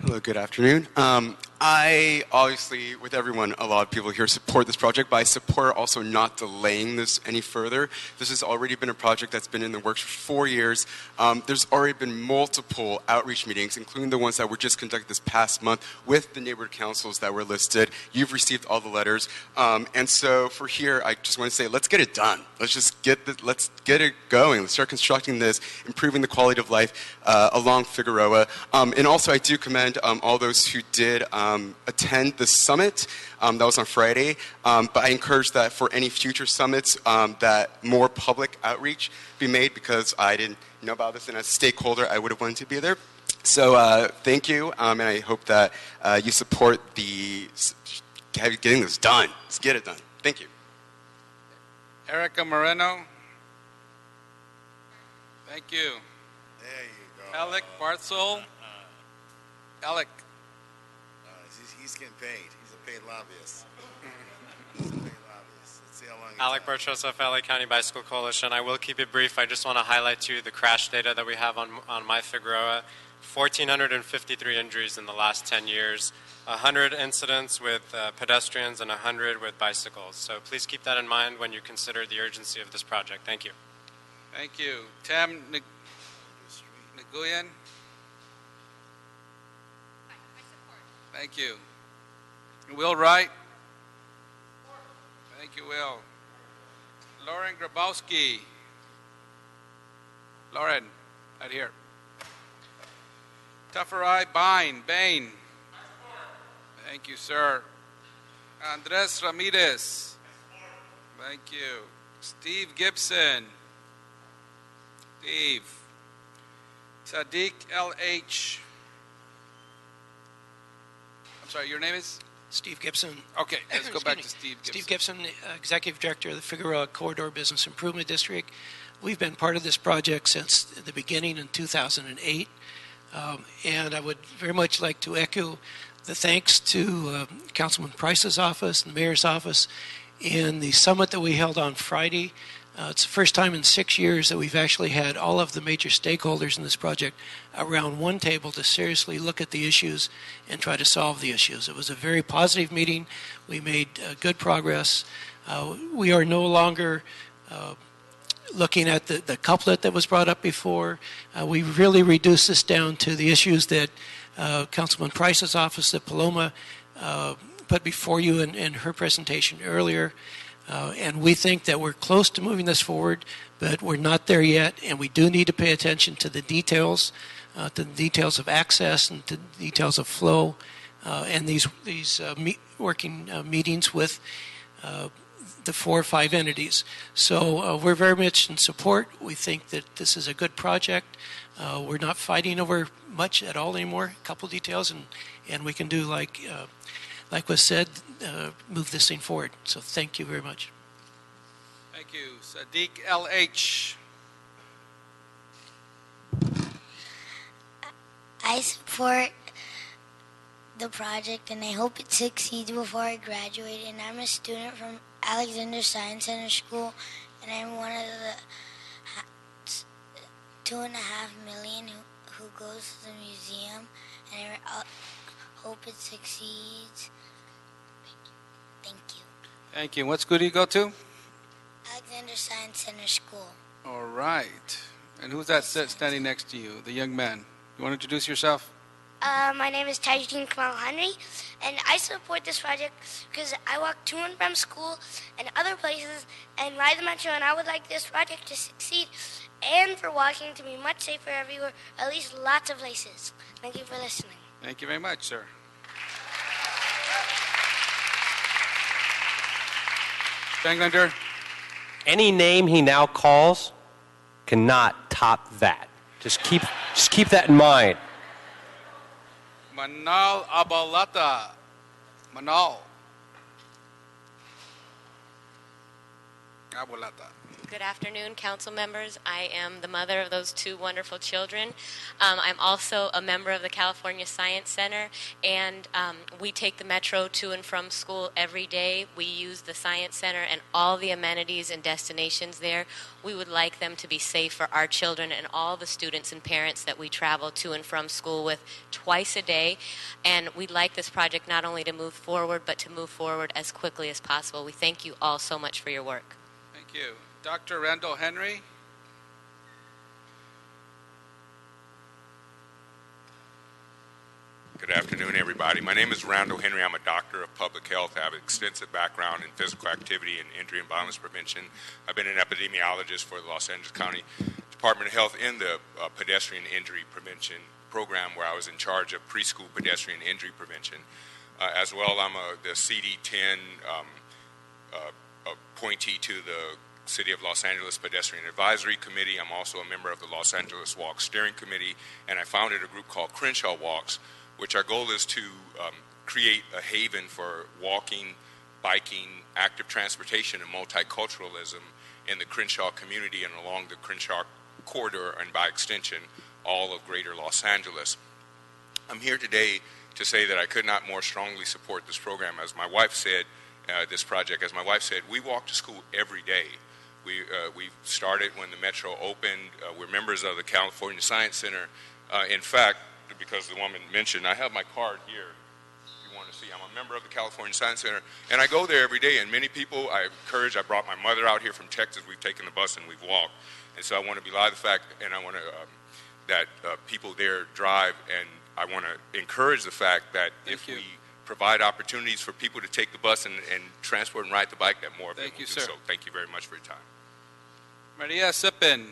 Hello, good afternoon. I obviously, with everyone, a lot of people here support this project, but I support also not delaying this any further. This has already been a project that's been in the works for 4 years. There's already been multiple outreach meetings, including the ones that were just conducted this past month with the neighborhood councils that were listed. You've received all the letters. And so for here, I just want to say, let's get it done. Let's get it going. Let's start constructing this, improving the quality of life along Figueroa. And also, I do commend all those who did attend the summit. That was on Friday. But I encourage that for any future summits, that more public outreach be made, because I didn't know about this, and as a stakeholder, I would have wanted to be there. So thank you, and I hope that you support getting this done. Let's get it done. Thank you. Erica Moreno. Thank you. There you go. Alec Bartzel. Alec. He's getting paid. He's a paid lobbyist. He's a paid lobbyist. Let's see how long. Alec Burchosef, LA County Bicycle Coalition. I will keep it brief. I just want to highlight to you the crash data that we have on My Figueroa. 1,453 injuries in the last 10 years, 100 incidents with pedestrians and 100 with bicycles. So please keep that in mind when you consider the urgency of this project. Thank you. Thank you. Tam Nguyen. Thank you. Will Wright. Thank you, Will. Lauren Grabowski. Lauren, right here. Tafarai Bain. Thank you, sir. Andres Ramirez. Thank you. Steve Gibson. Steve. Sadiq L.H. I'm sorry, your name is? Steve Gibson. Okay, let's go back to Steve Gibson. Steve Gibson, Executive Director of the Figueroa Corridor Business Improvement District. We've been part of this project since the beginning in 2008. And I would very much like to echo the thanks to Councilman Price's office and the Mayor's office in the summit that we held on Friday. It's the first time in 6 years that we've actually had all of the major stakeholders in this project around one table to seriously look at the issues and try to solve the issues. It was a very positive meeting. We made good progress. We are no longer looking at the couplet that was brought up before. We really reduced this down to the issues that Councilman Price's office, that Paloma put before you in her presentation earlier. And we think that we're close to moving this forward, but we're not there yet, and we do need to pay attention to the details of access and to the details of flow, and these working meetings with the 4 or 5 entities. So we're very much in support. We think that this is a good project. We're not fighting over much at all anymore, a couple details, and we can do like was said, move this thing forward. So thank you very much. Thank you. Sadiq L.H. I support the project and I hope it succeeds before I graduate. And I'm a student from Alexander Science Center School, and I'm one of the 2.5 million who goes to the museum, and I hope it succeeds. Thank you. Thank you. What school do you go to? Alexander Science Center School. All right. And who's that standing next to you, the young man? You want to introduce yourself? My name is Tajuddin Kamal Henry, and I support this project because I walk to and from school and other places and ride the metro, and I would like this project to succeed and for walking to be much safer everywhere, at least lots of places. Thank you for listening. Thank you very much, sir. Spanglander? Any name he now calls cannot top that. Just keep that in mind. Manal Abalata. Manal. Abalata. Good afternoon, council members. I am the mother of those 2 wonderful children. I'm also a member of the California Science Center, and we take the metro to and from school every day. We use the Science Center and all the amenities and destinations there. We would like them to be safe for our children and all the students and parents that we travel to and from school with twice a day. And we'd like this project not only to move forward, but to move forward as quickly as possible. We thank you all so much for your work. Thank you. Dr. Randall Henry? Good afternoon, everybody. My name is Randall Henry. I'm a doctor of public health. I have an extensive background in physical activity and injury and violence prevention. I've been an epidemiologist for the Los Angeles County Department of Health in the pedestrian injury prevention program, where I was in charge of preschool pedestrian injury prevention. As well, I'm the CD10 appointee to the City of Los Angeles Pedestrian Advisory Committee. I'm also a member of the Los Angeles Walk Steering Committee, and I founded a group called Crenshaw Walks, which our goal is to create a haven for walking biking, active transportation, and multiculturalism in the Crenshaw community and along the Crenshaw corridor and by extension, all of greater Los Angeles. I'm here today to say that I could not more strongly support this program. As my wife said, this project, as my wife said, we walk to school every day. We started when the Metro opened. We're members of the California Science Center. In fact, because the woman mentioned, I have my card here. See, I'm a member of the California Science Center, and I go there every day, and many people I brought my mother out here from Texas. We've taken the bus and we've walked, and so I want to belie the fact, and I want to that people there drive, and I want to encourage the fact that if we provide opportunities for people to take the bus and transport and ride the bike, that more of them will do so. Thank you very much for your time. Maria Sippin.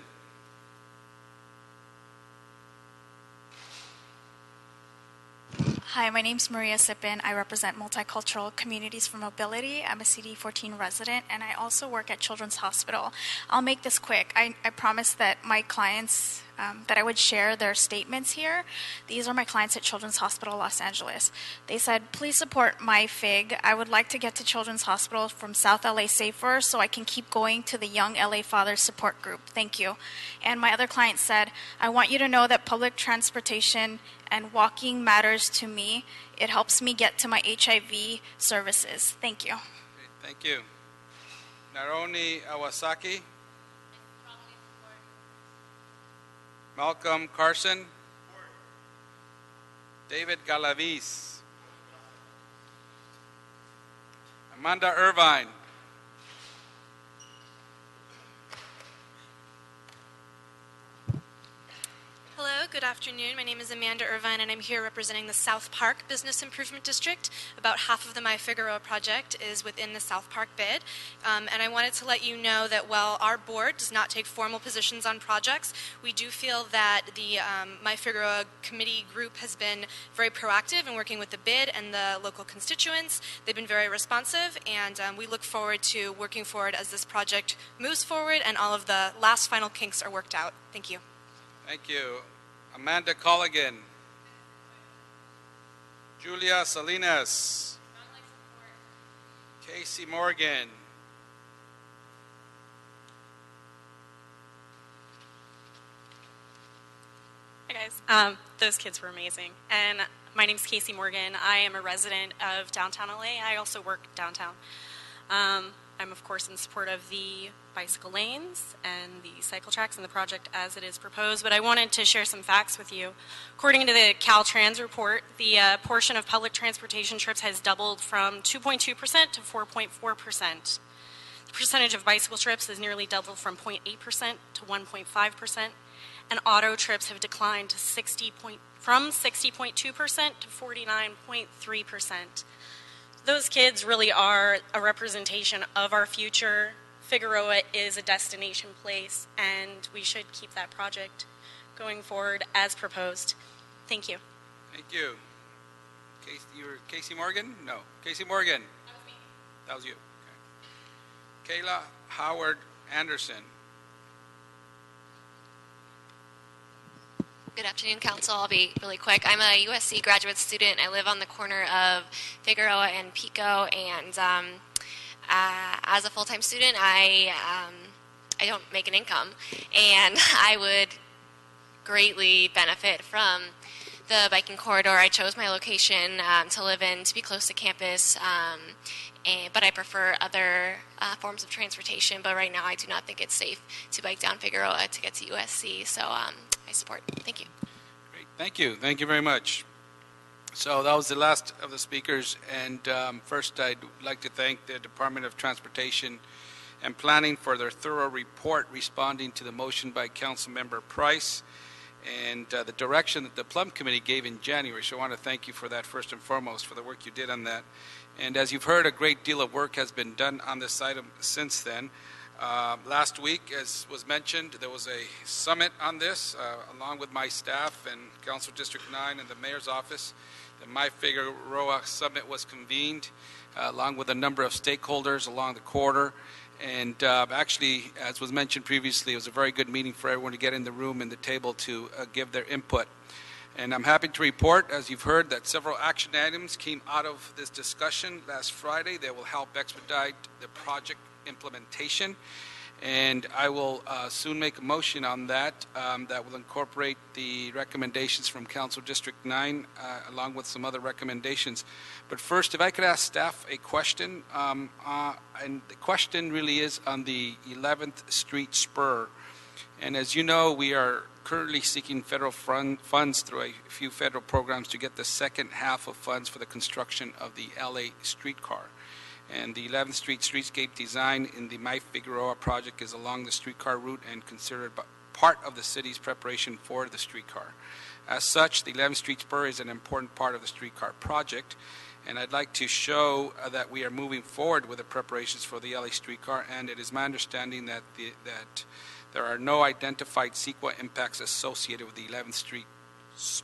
Hi, my name is Maria Sippin. I represent Multicultural Communities for Mobility. I'm a CD14 resident, and I also work at Children's Hospital. I'll make this quick. I promised that my clients, that I would share their statements here. These are my clients at Children's Hospital Los Angeles. They said, please support my FIG. I would like to get to Children's Hospital from South LA safer so I can keep going to the Young LA Fathers Support Group. Thank you. And my other client said, I want you to know that public transportation and walking matters to me. It helps me get to my HIV services. Thank you. Thank you. Naroni Awasaki. Malcolm Carson. David Galaviz. Amanda Irvine. Hello, good afternoon. My name is Amanda Irvine, and I'm here representing the South Park Business Improvement District. About half of the My Figueroa project is within the South Park bid. And I wanted to let you know that while our board does not take formal positions on projects, we do feel that the My Figueroa committee group has been very proactive in working with the bid and the local constituents. They've been very responsive, and we look forward to working forward as this project moves forward and all of the last final kinks are worked out. Thank you. Thank you. Amanda Colligan. Julia Salinas. Casey Morgan. Hi guys. Those kids were amazing. And my name's Casey Morgan. I am a resident of downtown LA. I also work downtown. I'm of course in support of the bicycle lanes and the cycle tracks and the project as it is proposed, but I wanted to share some facts with you. According to the Caltrans report, the portion of public transportation trips has doubled from 2.2% to 4.4%. The percentage of bicycle trips has nearly doubled from 0.8% to 1.5%, and auto trips have declined to from 60.2% to 49.3%. Those kids really are a representation of our future. Figueroa is a destination place, and we should keep that project going forward as proposed. Thank you. Thank you. You were Casey Morgan? No. Casey Morgan. That was me. That was you. Okay. Kayla Howard Anderson. Good afternoon, Council. I'll be really quick. I'm a USC graduate student. I live on the corner of Figueroa and Pico, and as a full-time student, I don't make an income, and I would greatly benefit from the biking corridor. I chose my location to live in to be close to campus, but I prefer other forms of transportation. But right now, I do not think it's safe to bike down Figueroa to get to USC, so I support. Thank you. Great. Thank you. Thank you very much. So that was the last of the speakers. And first, I'd like to thank the Department of Transportation and Planning for their thorough report responding to the motion by Councilmember Price and the direction that the Plum Committee gave in January. So I want to thank you for that first and foremost, for the work you did on that. And as you've heard, a great deal of work has been done on this item since then. Last week, as was mentioned, there was a summit on this, along with my staff and Council District 9 and the Mayor's Office. The My Figueroa Summit was convened, along with a number of stakeholders along the corridor. And actually, as was mentioned previously, it was a very good meeting for everyone to get in the room and the table to give their input. And I'm happy to report, as you've heard, that several action items came out of this discussion last Friday that will help expedite the project implementation. And I will soon make a motion on that that will incorporate the recommendations from Council District 9 along with some other recommendations. But first, if I could ask staff a question, and the question really is on the 11th Street spur. And as you know, we are currently seeking federal funds through a few federal programs to get the second half of funds for the construction of the LA streetcar. And the 11th Street streetscape design in the My Figueroa project is along the streetcar route and considered part of the city's preparation for the streetcar. As such, the 11th Street spur is an important part of the streetcar project, and I'd like to show that we are moving forward with the preparations for the LA streetcar, and it is my understanding that there are no identified CEQA impacts associated with the 11th Street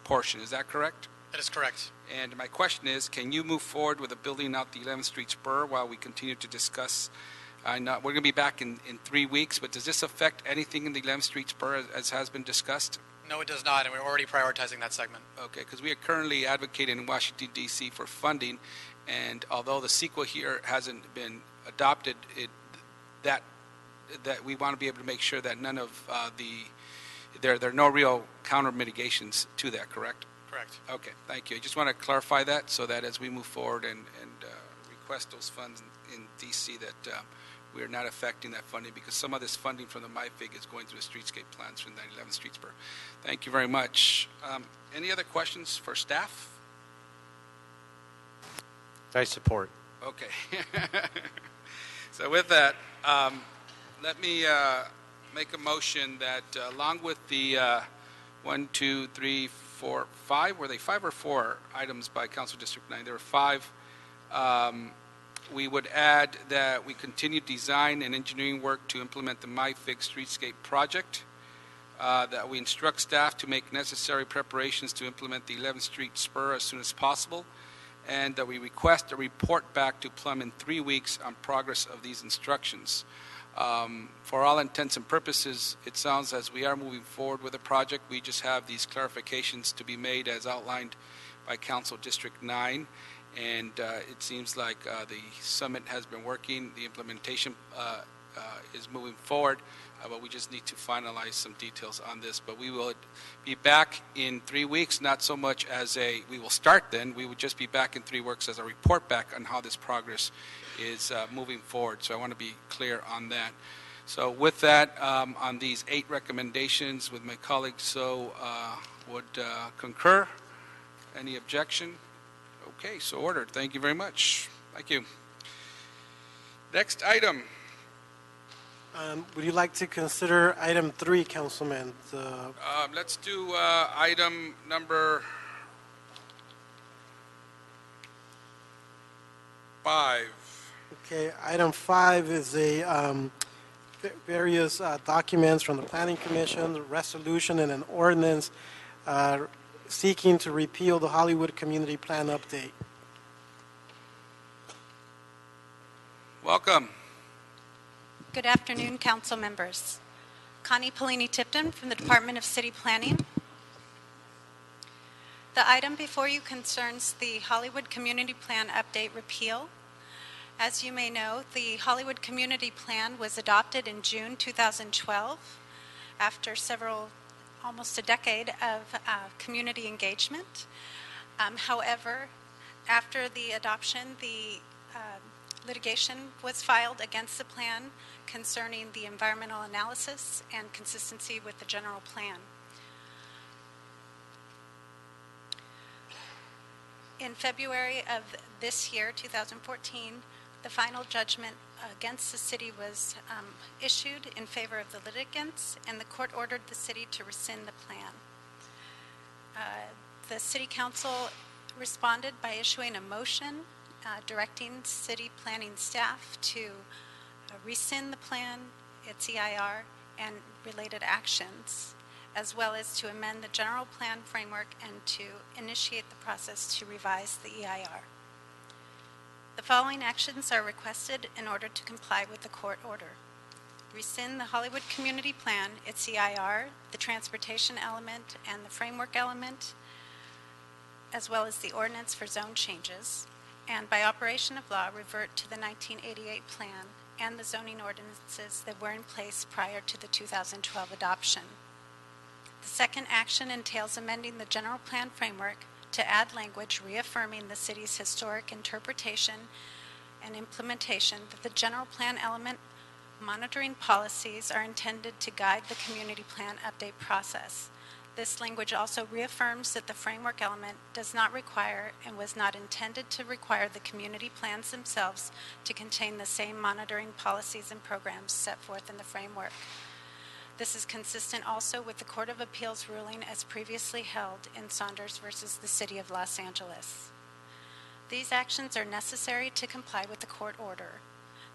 portion. Is that correct? That is correct. And my question is, can you move forward with the building out the 11th Street spur while we continue to discuss? We're going to be back in 3 weeks, but does this affect anything in the 11th Street spur as has been discussed? No, it does not, and we're already prioritizing that segment. Okay, because we are currently advocating in Washington, D.C. for funding, and although the CEQA here hasn't been adopted, that we want to be able to make sure that none of there are no real counter mitigations to that, correct? Correct. Okay, thank you. I just want to clarify that so that as we move forward and request those funds in D.C. that we are not affecting that funding, because some of this funding from the MyFig is going through the streetscape plans from that 11th Street spur. Thank you very much. Any other questions for staff? I support. Okay. So with that, let me make a motion that along with the 1, 2, 3, 4, 5, were they 5 or 4 items by Council District 9? There were 5. We would add that we continue design and engineering work to implement the MyFig Streetscape project, that we instruct staff to make necessary preparations to implement the 11th Street spur as soon as possible, and that we request a report back to Plum in 3 weeks on progress of these instructions. For all intents and purposes, it sounds as we are moving forward with the project. We just have these clarifications to be made as outlined by Council District 9. And it seems like the summit has been working. The implementation is moving forward, but we just need to finalize some details on this. But we will be back in 3 weeks, not so much as we will start then. We would just be back in 3 weeks as a report back on how this progress is moving forward. So I want to be clear on that. So with that, on these 8 recommendations with my colleagues, would concur. Any objection? Okay, so ordered. Thank you very much. Thank you. Next item. Would you like to consider item 3, Councilman? Let's do item number 5. Okay, item 5 is various documents from the Planning Commission, a resolution and an ordinance seeking to repeal the Hollywood Community Plan update. Welcome. Good afternoon, council members. Connie Polini-Tipton from the Department of City Planning. The item before you concerns the Hollywood Community Plan update repeal. As you may know, the Hollywood Community Plan was adopted in June 2012 after almost a decade of community engagement. However, after the adoption, the litigation was filed against the plan concerning the environmental analysis and consistency with the general plan. In February of this year, 2014, the final judgment against the city was issued in favor of the litigants, and the court ordered the city to rescind the plan. The city council responded by issuing a motion directing city planning staff to rescind the plan, its EIR, and related actions, as well as to amend the general plan framework and to initiate the process to revise the EIR. The following actions are requested in order to comply with the court order. Rescind the Hollywood Community Plan, its EIR, the transportation element, and the framework element. as well as the ordinance for zone changes, and by operation of law revert to the 1988 plan and the zoning ordinances that were in place prior to the 2012 adoption. The second action entails amending the general plan framework to add language reaffirming the city's historic interpretation and implementation that the general plan element monitoring policies are intended to guide the community plan update process. This language also reaffirms that the framework element does not require and was not intended to require the community plans themselves to contain the same monitoring policies and programs set forth in the framework. This is consistent also with the Court of Appeals ruling as previously held in Saunders versus the City of Los Angeles. These actions are necessary to comply with the court order.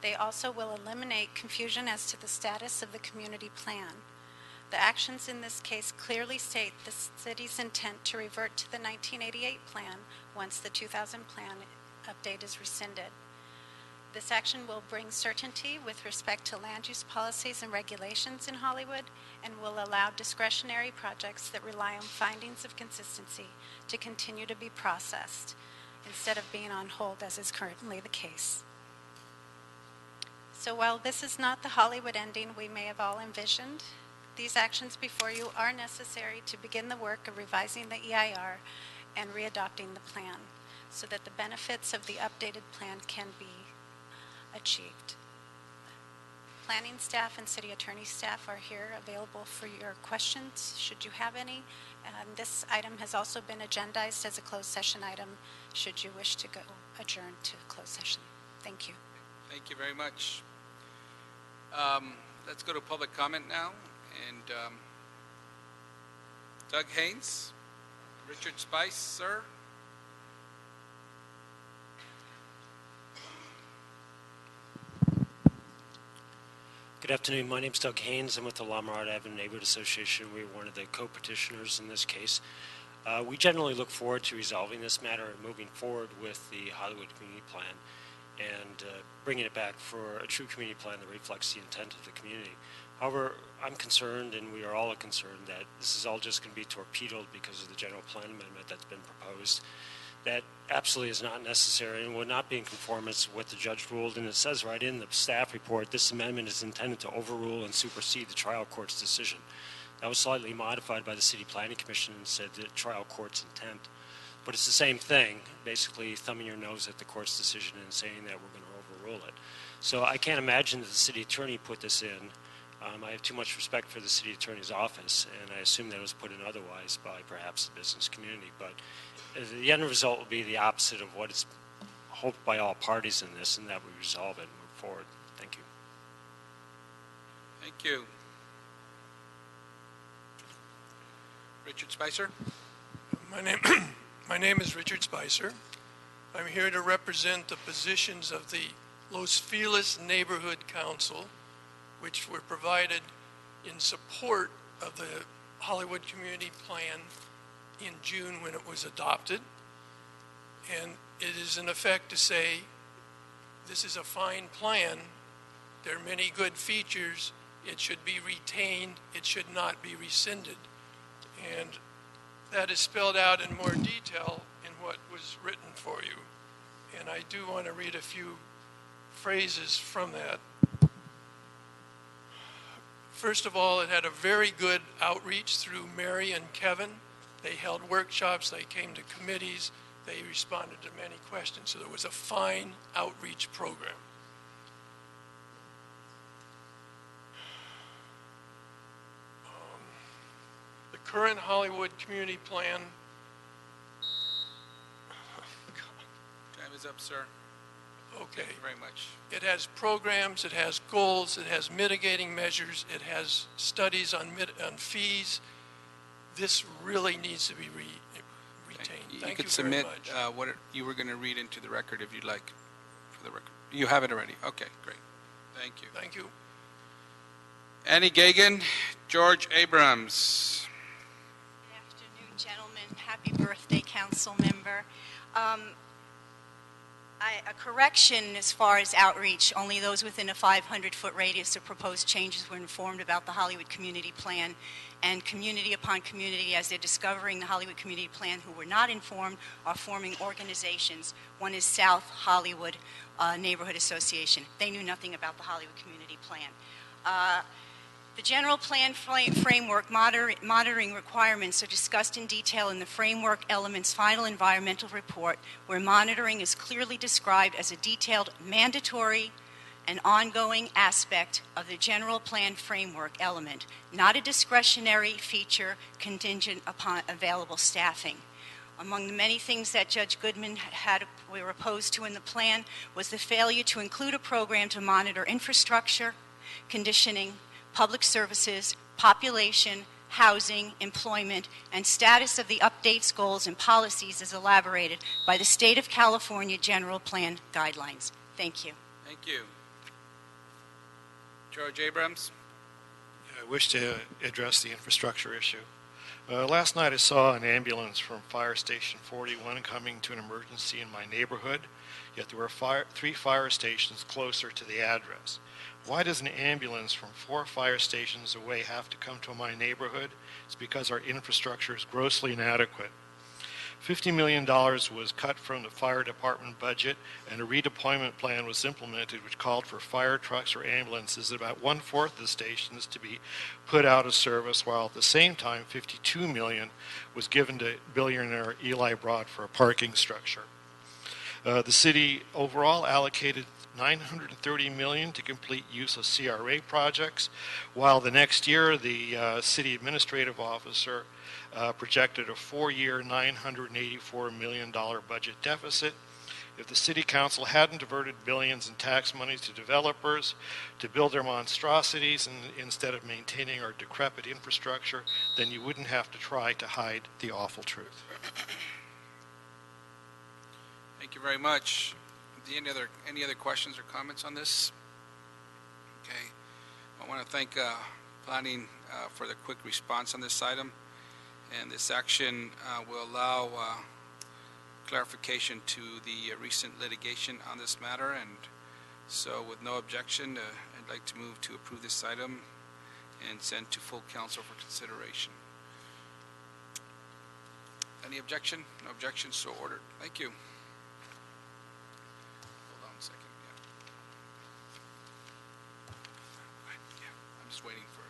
They also will eliminate confusion as to the status of the community plan. The actions in this case clearly state the city's intent to revert to the 1988 plan once the 2000 plan update is rescinded. This action will bring certainty with respect to land use policies and regulations in Hollywood and will allow discretionary projects that rely on findings of consistency to continue to be processed instead of being on hold as is currently the case. So while this is not the Hollywood ending we may have all envisioned, these actions before you are necessary to begin the work of revising the EIR and readopting the plan so that the benefits of the updated plan can be achieved. Planning staff and city attorney staff are here available for your questions should you have any. And this item has also been agendized as a closed session item should you wish to go adjourn to closed session. Thank you. Thank you very much. Let's go to public comment now. And Doug Haynes, Richard Spice, sir. Good afternoon. My name is Doug Haynes. I'm with the La Mirada Avenue Neighborhood Association. We're one of the co-petitioners in this case. We generally look forward to resolving this matter and moving forward with the Hollywood Community Plan and bringing it back for a true community plan that reflects the intent of the community. However, I'm concerned, and we are all concerned, that this is all just going to be torpedoed because of the general plan amendment that's been proposed. That absolutely is not necessary and would not be in conformance with what the judge ruled. And it says right in the staff report, this amendment is intended to overrule and supersede the trial court's decision. That was slightly modified by the City Planning Commission and said the trial court's intent. But it's the same thing, basically thumbing your nose at the court's decision and saying that we're going to overrule it. So I can't imagine that the city attorney put this in. I have too much respect for the city attorney's office, and I assume that it was put in otherwise by perhaps the business community. But the end result will be the opposite of what is hoped by all parties in this, and that we resolve it and move forward. Thank you. Thank you. Richard Spicer. My name is Richard Spicer. I'm here to represent the positions of the Los Feliz Neighborhood Council, which were provided in support of the Hollywood Community Plan in June when it was adopted. And it is in effect to say, this is a fine plan. There are many good features. It should be retained. It should not be rescinded. And that is spelled out in more detail in what was written for you. And I do want to read a few phrases from that. First of all, it had a very good outreach through Mary and Kevin. They held workshops, they came to committees, they responded to many questions. So there was a fine outreach program. The current Hollywood Community Plan. Time is up, sir. Okay. Thank you very much. It has programs, it has goals, it has mitigating measures, it has studies on fees. This really needs to be retained. You Thank could you submit very much. what you were going to read into the record if you'd like, for the record. You have it already. Okay, great. Thank you. Thank you. Annie Gagan, George Abrams. Good afternoon, gentlemen. Happy birthday, council member. A correction as far as outreach, only those within a 500-foot radius of proposed changes were informed about the Hollywood Community Plan, and community upon community, as they're discovering the Hollywood Community Plan, who were not informed, are forming organizations. One is South Hollywood Neighborhood Association. They knew nothing about the Hollywood Community Plan. The general plan framework monitoring requirements are discussed in detail in the framework element's final environmental report, where monitoring is clearly described as a detailed mandatory and ongoing aspect of the general plan framework element, not a discretionary feature contingent upon available staffing. Among the many things that Judge Goodman were opposed to in the plan was the failure to include a program to monitor infrastructure, conditioning, public services, population, housing, employment, and status of the updates, goals, and policies as elaborated by the State of California General Plan Guidelines. Thank you. Thank you. George Abrams. I wish to address the infrastructure issue. Last night I saw an ambulance from Fire Station 41 coming to an emergency in my neighborhood, yet there were 3 fire stations closer to the address. Why does an ambulance from 4 fire stations away have to come to my neighborhood? It's because our infrastructure is grossly inadequate. $50 million was cut from the fire department budget, and a redeployment plan was implemented which called for fire trucks or ambulances at about 1/4 of the stations to be put out of service, while at the same time $52 million was given to billionaire Eli Broad for a parking structure. The city overall allocated $930 million to complete use of CRA projects, while the next year the city administrative officer projected a 4-year $984 million budget deficit. If the city council hadn't diverted billions in tax monies to developers to build their monstrosities instead of maintaining our decrepit infrastructure, then you wouldn't have to try to hide the awful truth. Thank you very much. Any other questions or comments on this? Okay. I want to thank planning for the quick response on this item. And this action will allow clarification to the recent litigation on this matter. And so with no objection, I'd like to move to approve this item and send to full council for consideration. Any objection? No objection, so ordered. Thank you. Hold on a second. I'm just waiting for you.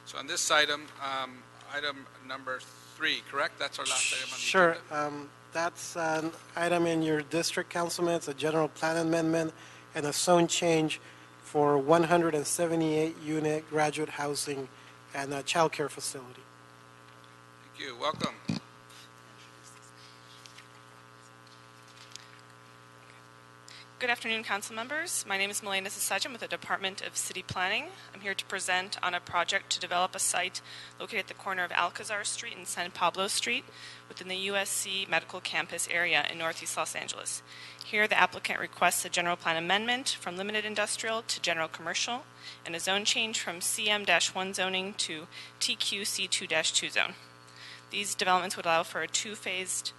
So on this item, item number 3, correct? That's our last item on the Sure. agenda. That's an item in your district, Councilman. It's a general plan amendment and a zone change for 178-unit graduate housing and a child care facility. Thank you. Welcome. Good afternoon, council members. My name is Melena Sasajan with the Department of City Planning. I'm here to present on a project to develop a site located at the corner of Alcazar Street and San Pablo Street within the USC Medical Campus area in Northeast Los Angeles. Here, the applicant requests a general plan amendment from limited industrial to general commercial and a zone change from CM-1 zoning to TQC2-2 zone. These developments would allow for a 2-phased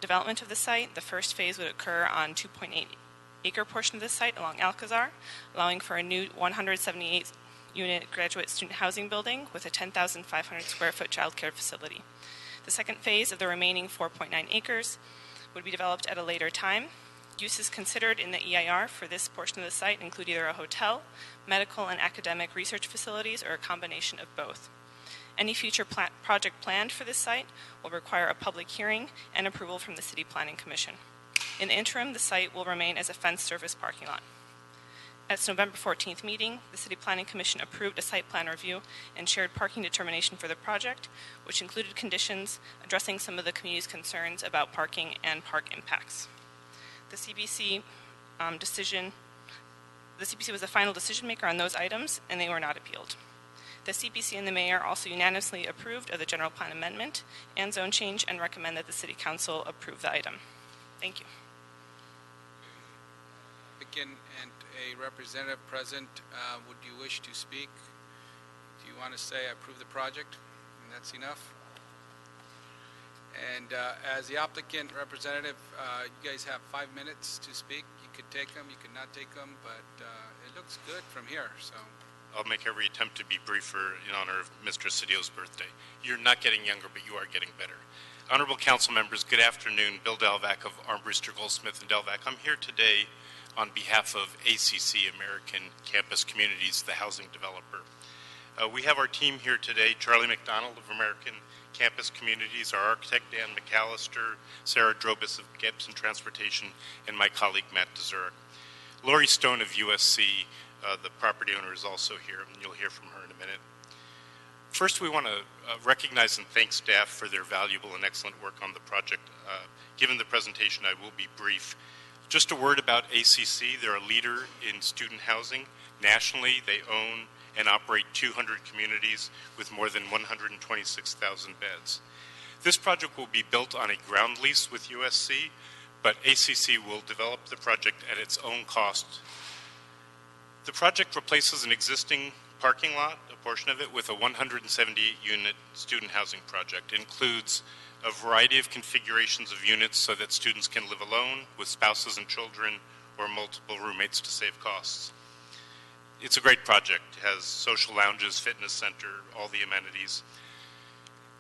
development of the site. The first phase would occur on 2.8-acre portion of the site along Alcazar, allowing for a new 178-unit graduate student housing building with a 10,500 square foot child care facility. The second phase of the remaining 4.9 acres would be developed at a later time. Uses considered in the EIR for this portion of the site include either a hotel, medical and academic research facilities, or a combination of both. Any future project planned for this site will require a public hearing and approval from the City Planning Commission. In the interim, the site will remain as a fenced service parking lot. At its November 14th meeting, the City Planning Commission approved a site plan review and shared parking determination for the project, which included conditions addressing some of the community's concerns about parking and park impacts. The CPC was the final decision maker on those items, and they were not appealed. The CPC and the mayor also unanimously approved of the general plan amendment and zone change and recommend that the City Council approve the item. Thank you. Again, and a representative present, would you wish to speak? Do you want to say I approve the project? And that's enough? And as the applicant representative, you guys have 5 minutes to speak. You could take them, you could not take them, but it looks good from here, so. I'll make every attempt to be briefer in honor of Mr. Cedillo's birthday. You're not getting younger, but you are getting better. Honorable council members, good afternoon. Bill Delvac of Armbruster, Goldsmith & Delvac. I'm here today on behalf of ACC, American Campus Communities, the housing developer. We have our team here today, Charlie McDonald of American Campus Communities, our architect Dan McAllister, Sarah Drobis of Gibson Transportation, and my colleague Matt DeZurek. Lori Stone of USC, the property owner, is also here, and you'll hear from her in a minute. First, we want to recognize and thank staff for their valuable and excellent work on the project. Given the presentation, I will be brief. Just a word about ACC. They're a leader in student housing. Nationally, they own and operate 200 communities with more than 126,000 beds. This project will be built on a ground lease with USC, but ACC will develop the project at its own cost. The project replaces an existing parking lot, a portion of it, with a 178-unit student housing project. It includes a variety of configurations of units so that students can live alone, with spouses and children, or multiple roommates to save costs. It's a great project. It has social lounges, fitness center, all the amenities.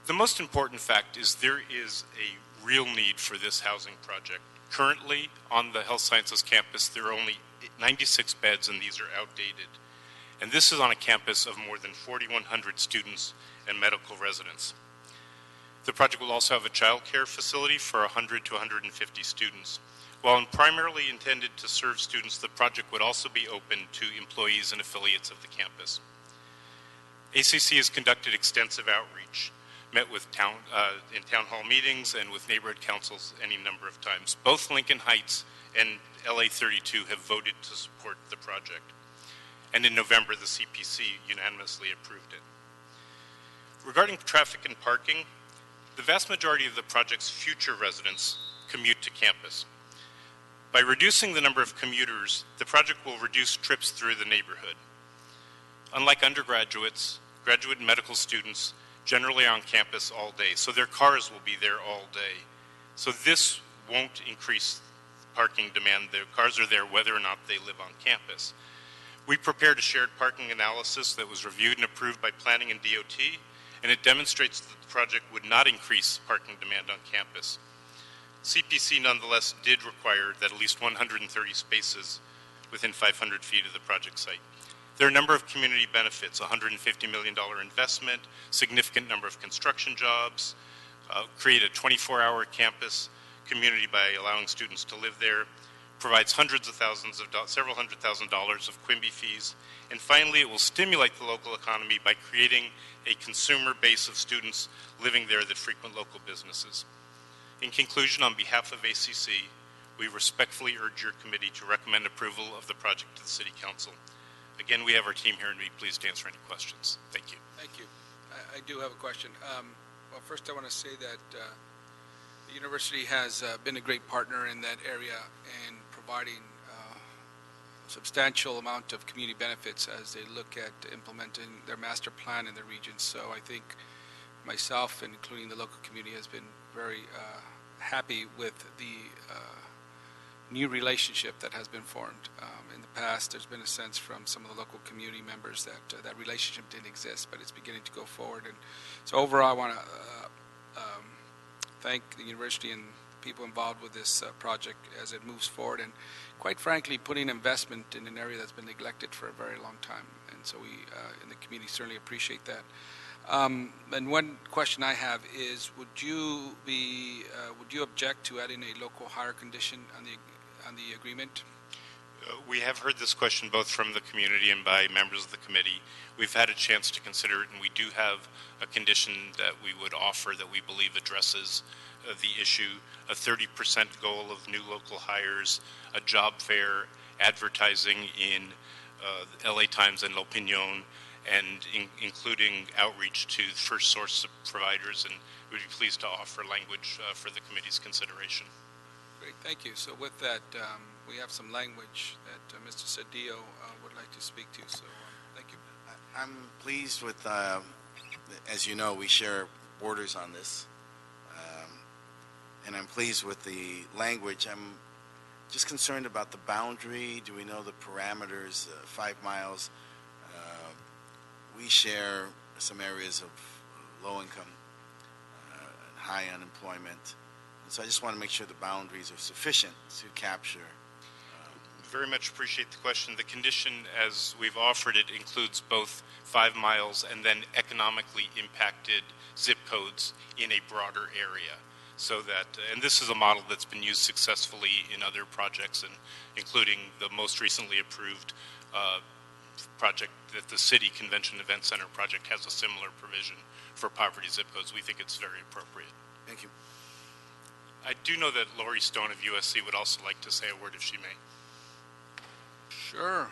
The most important fact is there is a real need for this housing project. Currently, on the health sciences campus, there are only 96 beds, and these are outdated. And this is on a campus of more than 4,100 students and medical residents. The project will also have a child care facility for 100 to 150 students. While primarily intended to serve students, the project would also be open to employees and affiliates of the campus. ACC has conducted extensive outreach, met with in town hall meetings and with neighborhood councils any number of times. Both Lincoln Heights and LA 32 have voted to support the project. And in November, the CPC unanimously approved it. Regarding traffic and parking, the vast majority of the project's future residents commute to campus. By reducing the number of commuters, the project will reduce trips through the neighborhood. Unlike undergraduates, graduate and medical students generally are on campus all day, so their cars will be there all day. So this won't increase parking demand. Their cars are there whether or not they live on campus. We prepared a shared parking analysis that was reviewed and approved by Planning and DOT, and it demonstrates that the project would not increase parking demand on campus. CPC nonetheless did require that at least 130 spaces within 500 feet of the project site. There are a number of community benefits: $150 million investment, significant number of construction jobs, create a 24-hour campus community by allowing students to live there, provides hundreds of thousands of several $100,000 of Quimby fees, and finally it will stimulate the local economy by creating a consumer base of students living there that frequent local businesses. In conclusion, on behalf of ACC, we respectfully urge your committee to recommend approval of the project to the City Council. Again, we have our team here and we'd be pleased to answer any questions. Thank you. Thank you. I do have a question. Well, first I want to say that the university has been a great partner in that area and providing a substantial amount of community benefits as they look at implementing their master plan in the region. So I think myself, and including the local community, has been very happy with the new relationship that has been formed. In the past, there's been a sense from some of the local community members that that relationship didn't exist, but it's beginning to go forward. And so overall, I want to thank the university and people involved with this project as it moves forward, and quite frankly, putting investment in an area that's been neglected for a very long time. And so we in the community certainly appreciate that. And one question I have is, would you object to adding a local hire condition on the agreement? We have heard this question both from the community and by members of the committee. We've had a chance to consider it, and we do have a condition that we would offer that we believe addresses the issue: a 30% goal of new local hires, a job fair, advertising in LA Times and L'Opinion, and including outreach to first source providers, and we'd be pleased to offer language for the committee's consideration. Great, thank you. So with that, we have some language that Mr. Cedillo would like to speak to, so thank you. I'm pleased with, as you know, we share borders on this. and I'm pleased with the language. I'm just concerned about the boundary. Do we know the parameters? 5 miles. We share some areas of low income and high unemployment. And so I just want to make sure the boundaries are sufficient to capture. Very much appreciate the question. The condition, as we've offered it, includes both 5 miles and then economically impacted zip codes in a broader area. So that, and this is a model that's been used successfully in other projects, and including the most recently approved project that the City Convention Event Center project has a similar provision for poverty zip codes. We think it's very appropriate. Thank you. I do know that Lori Stone of USC would also like to say a word if she may. Sure.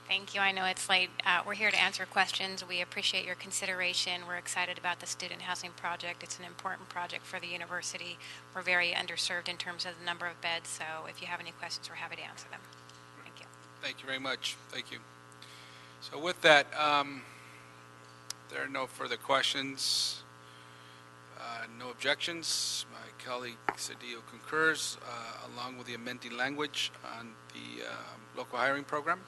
Thank you. I know it's late. We're here to answer questions. We appreciate your consideration. We're excited about the student housing project. It's an important project for the university. We're very underserved in terms of the number of beds, so if you have any questions, we're happy to answer them. Thank you. Thank you very much. Thank you. So with that, there are no further questions, no objections. My colleague Cedillo concurs, along with the amending language on the local hiring program,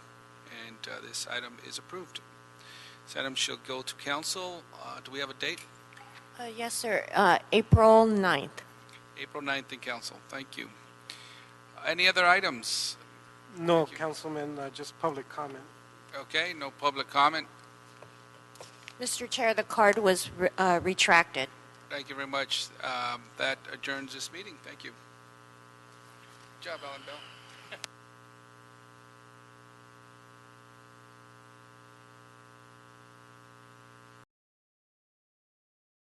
and this item is approved. This item shall go to council. Do we have a date? Yes, sir. April 9th. April 9th in council. Thank you. Any other items? No, Councilman, just public comment. Okay, no public comment. Mr. Chair, the card was retracted. Thank you very much. That adjourns this meeting. Thank you. Good job, Alan Bell.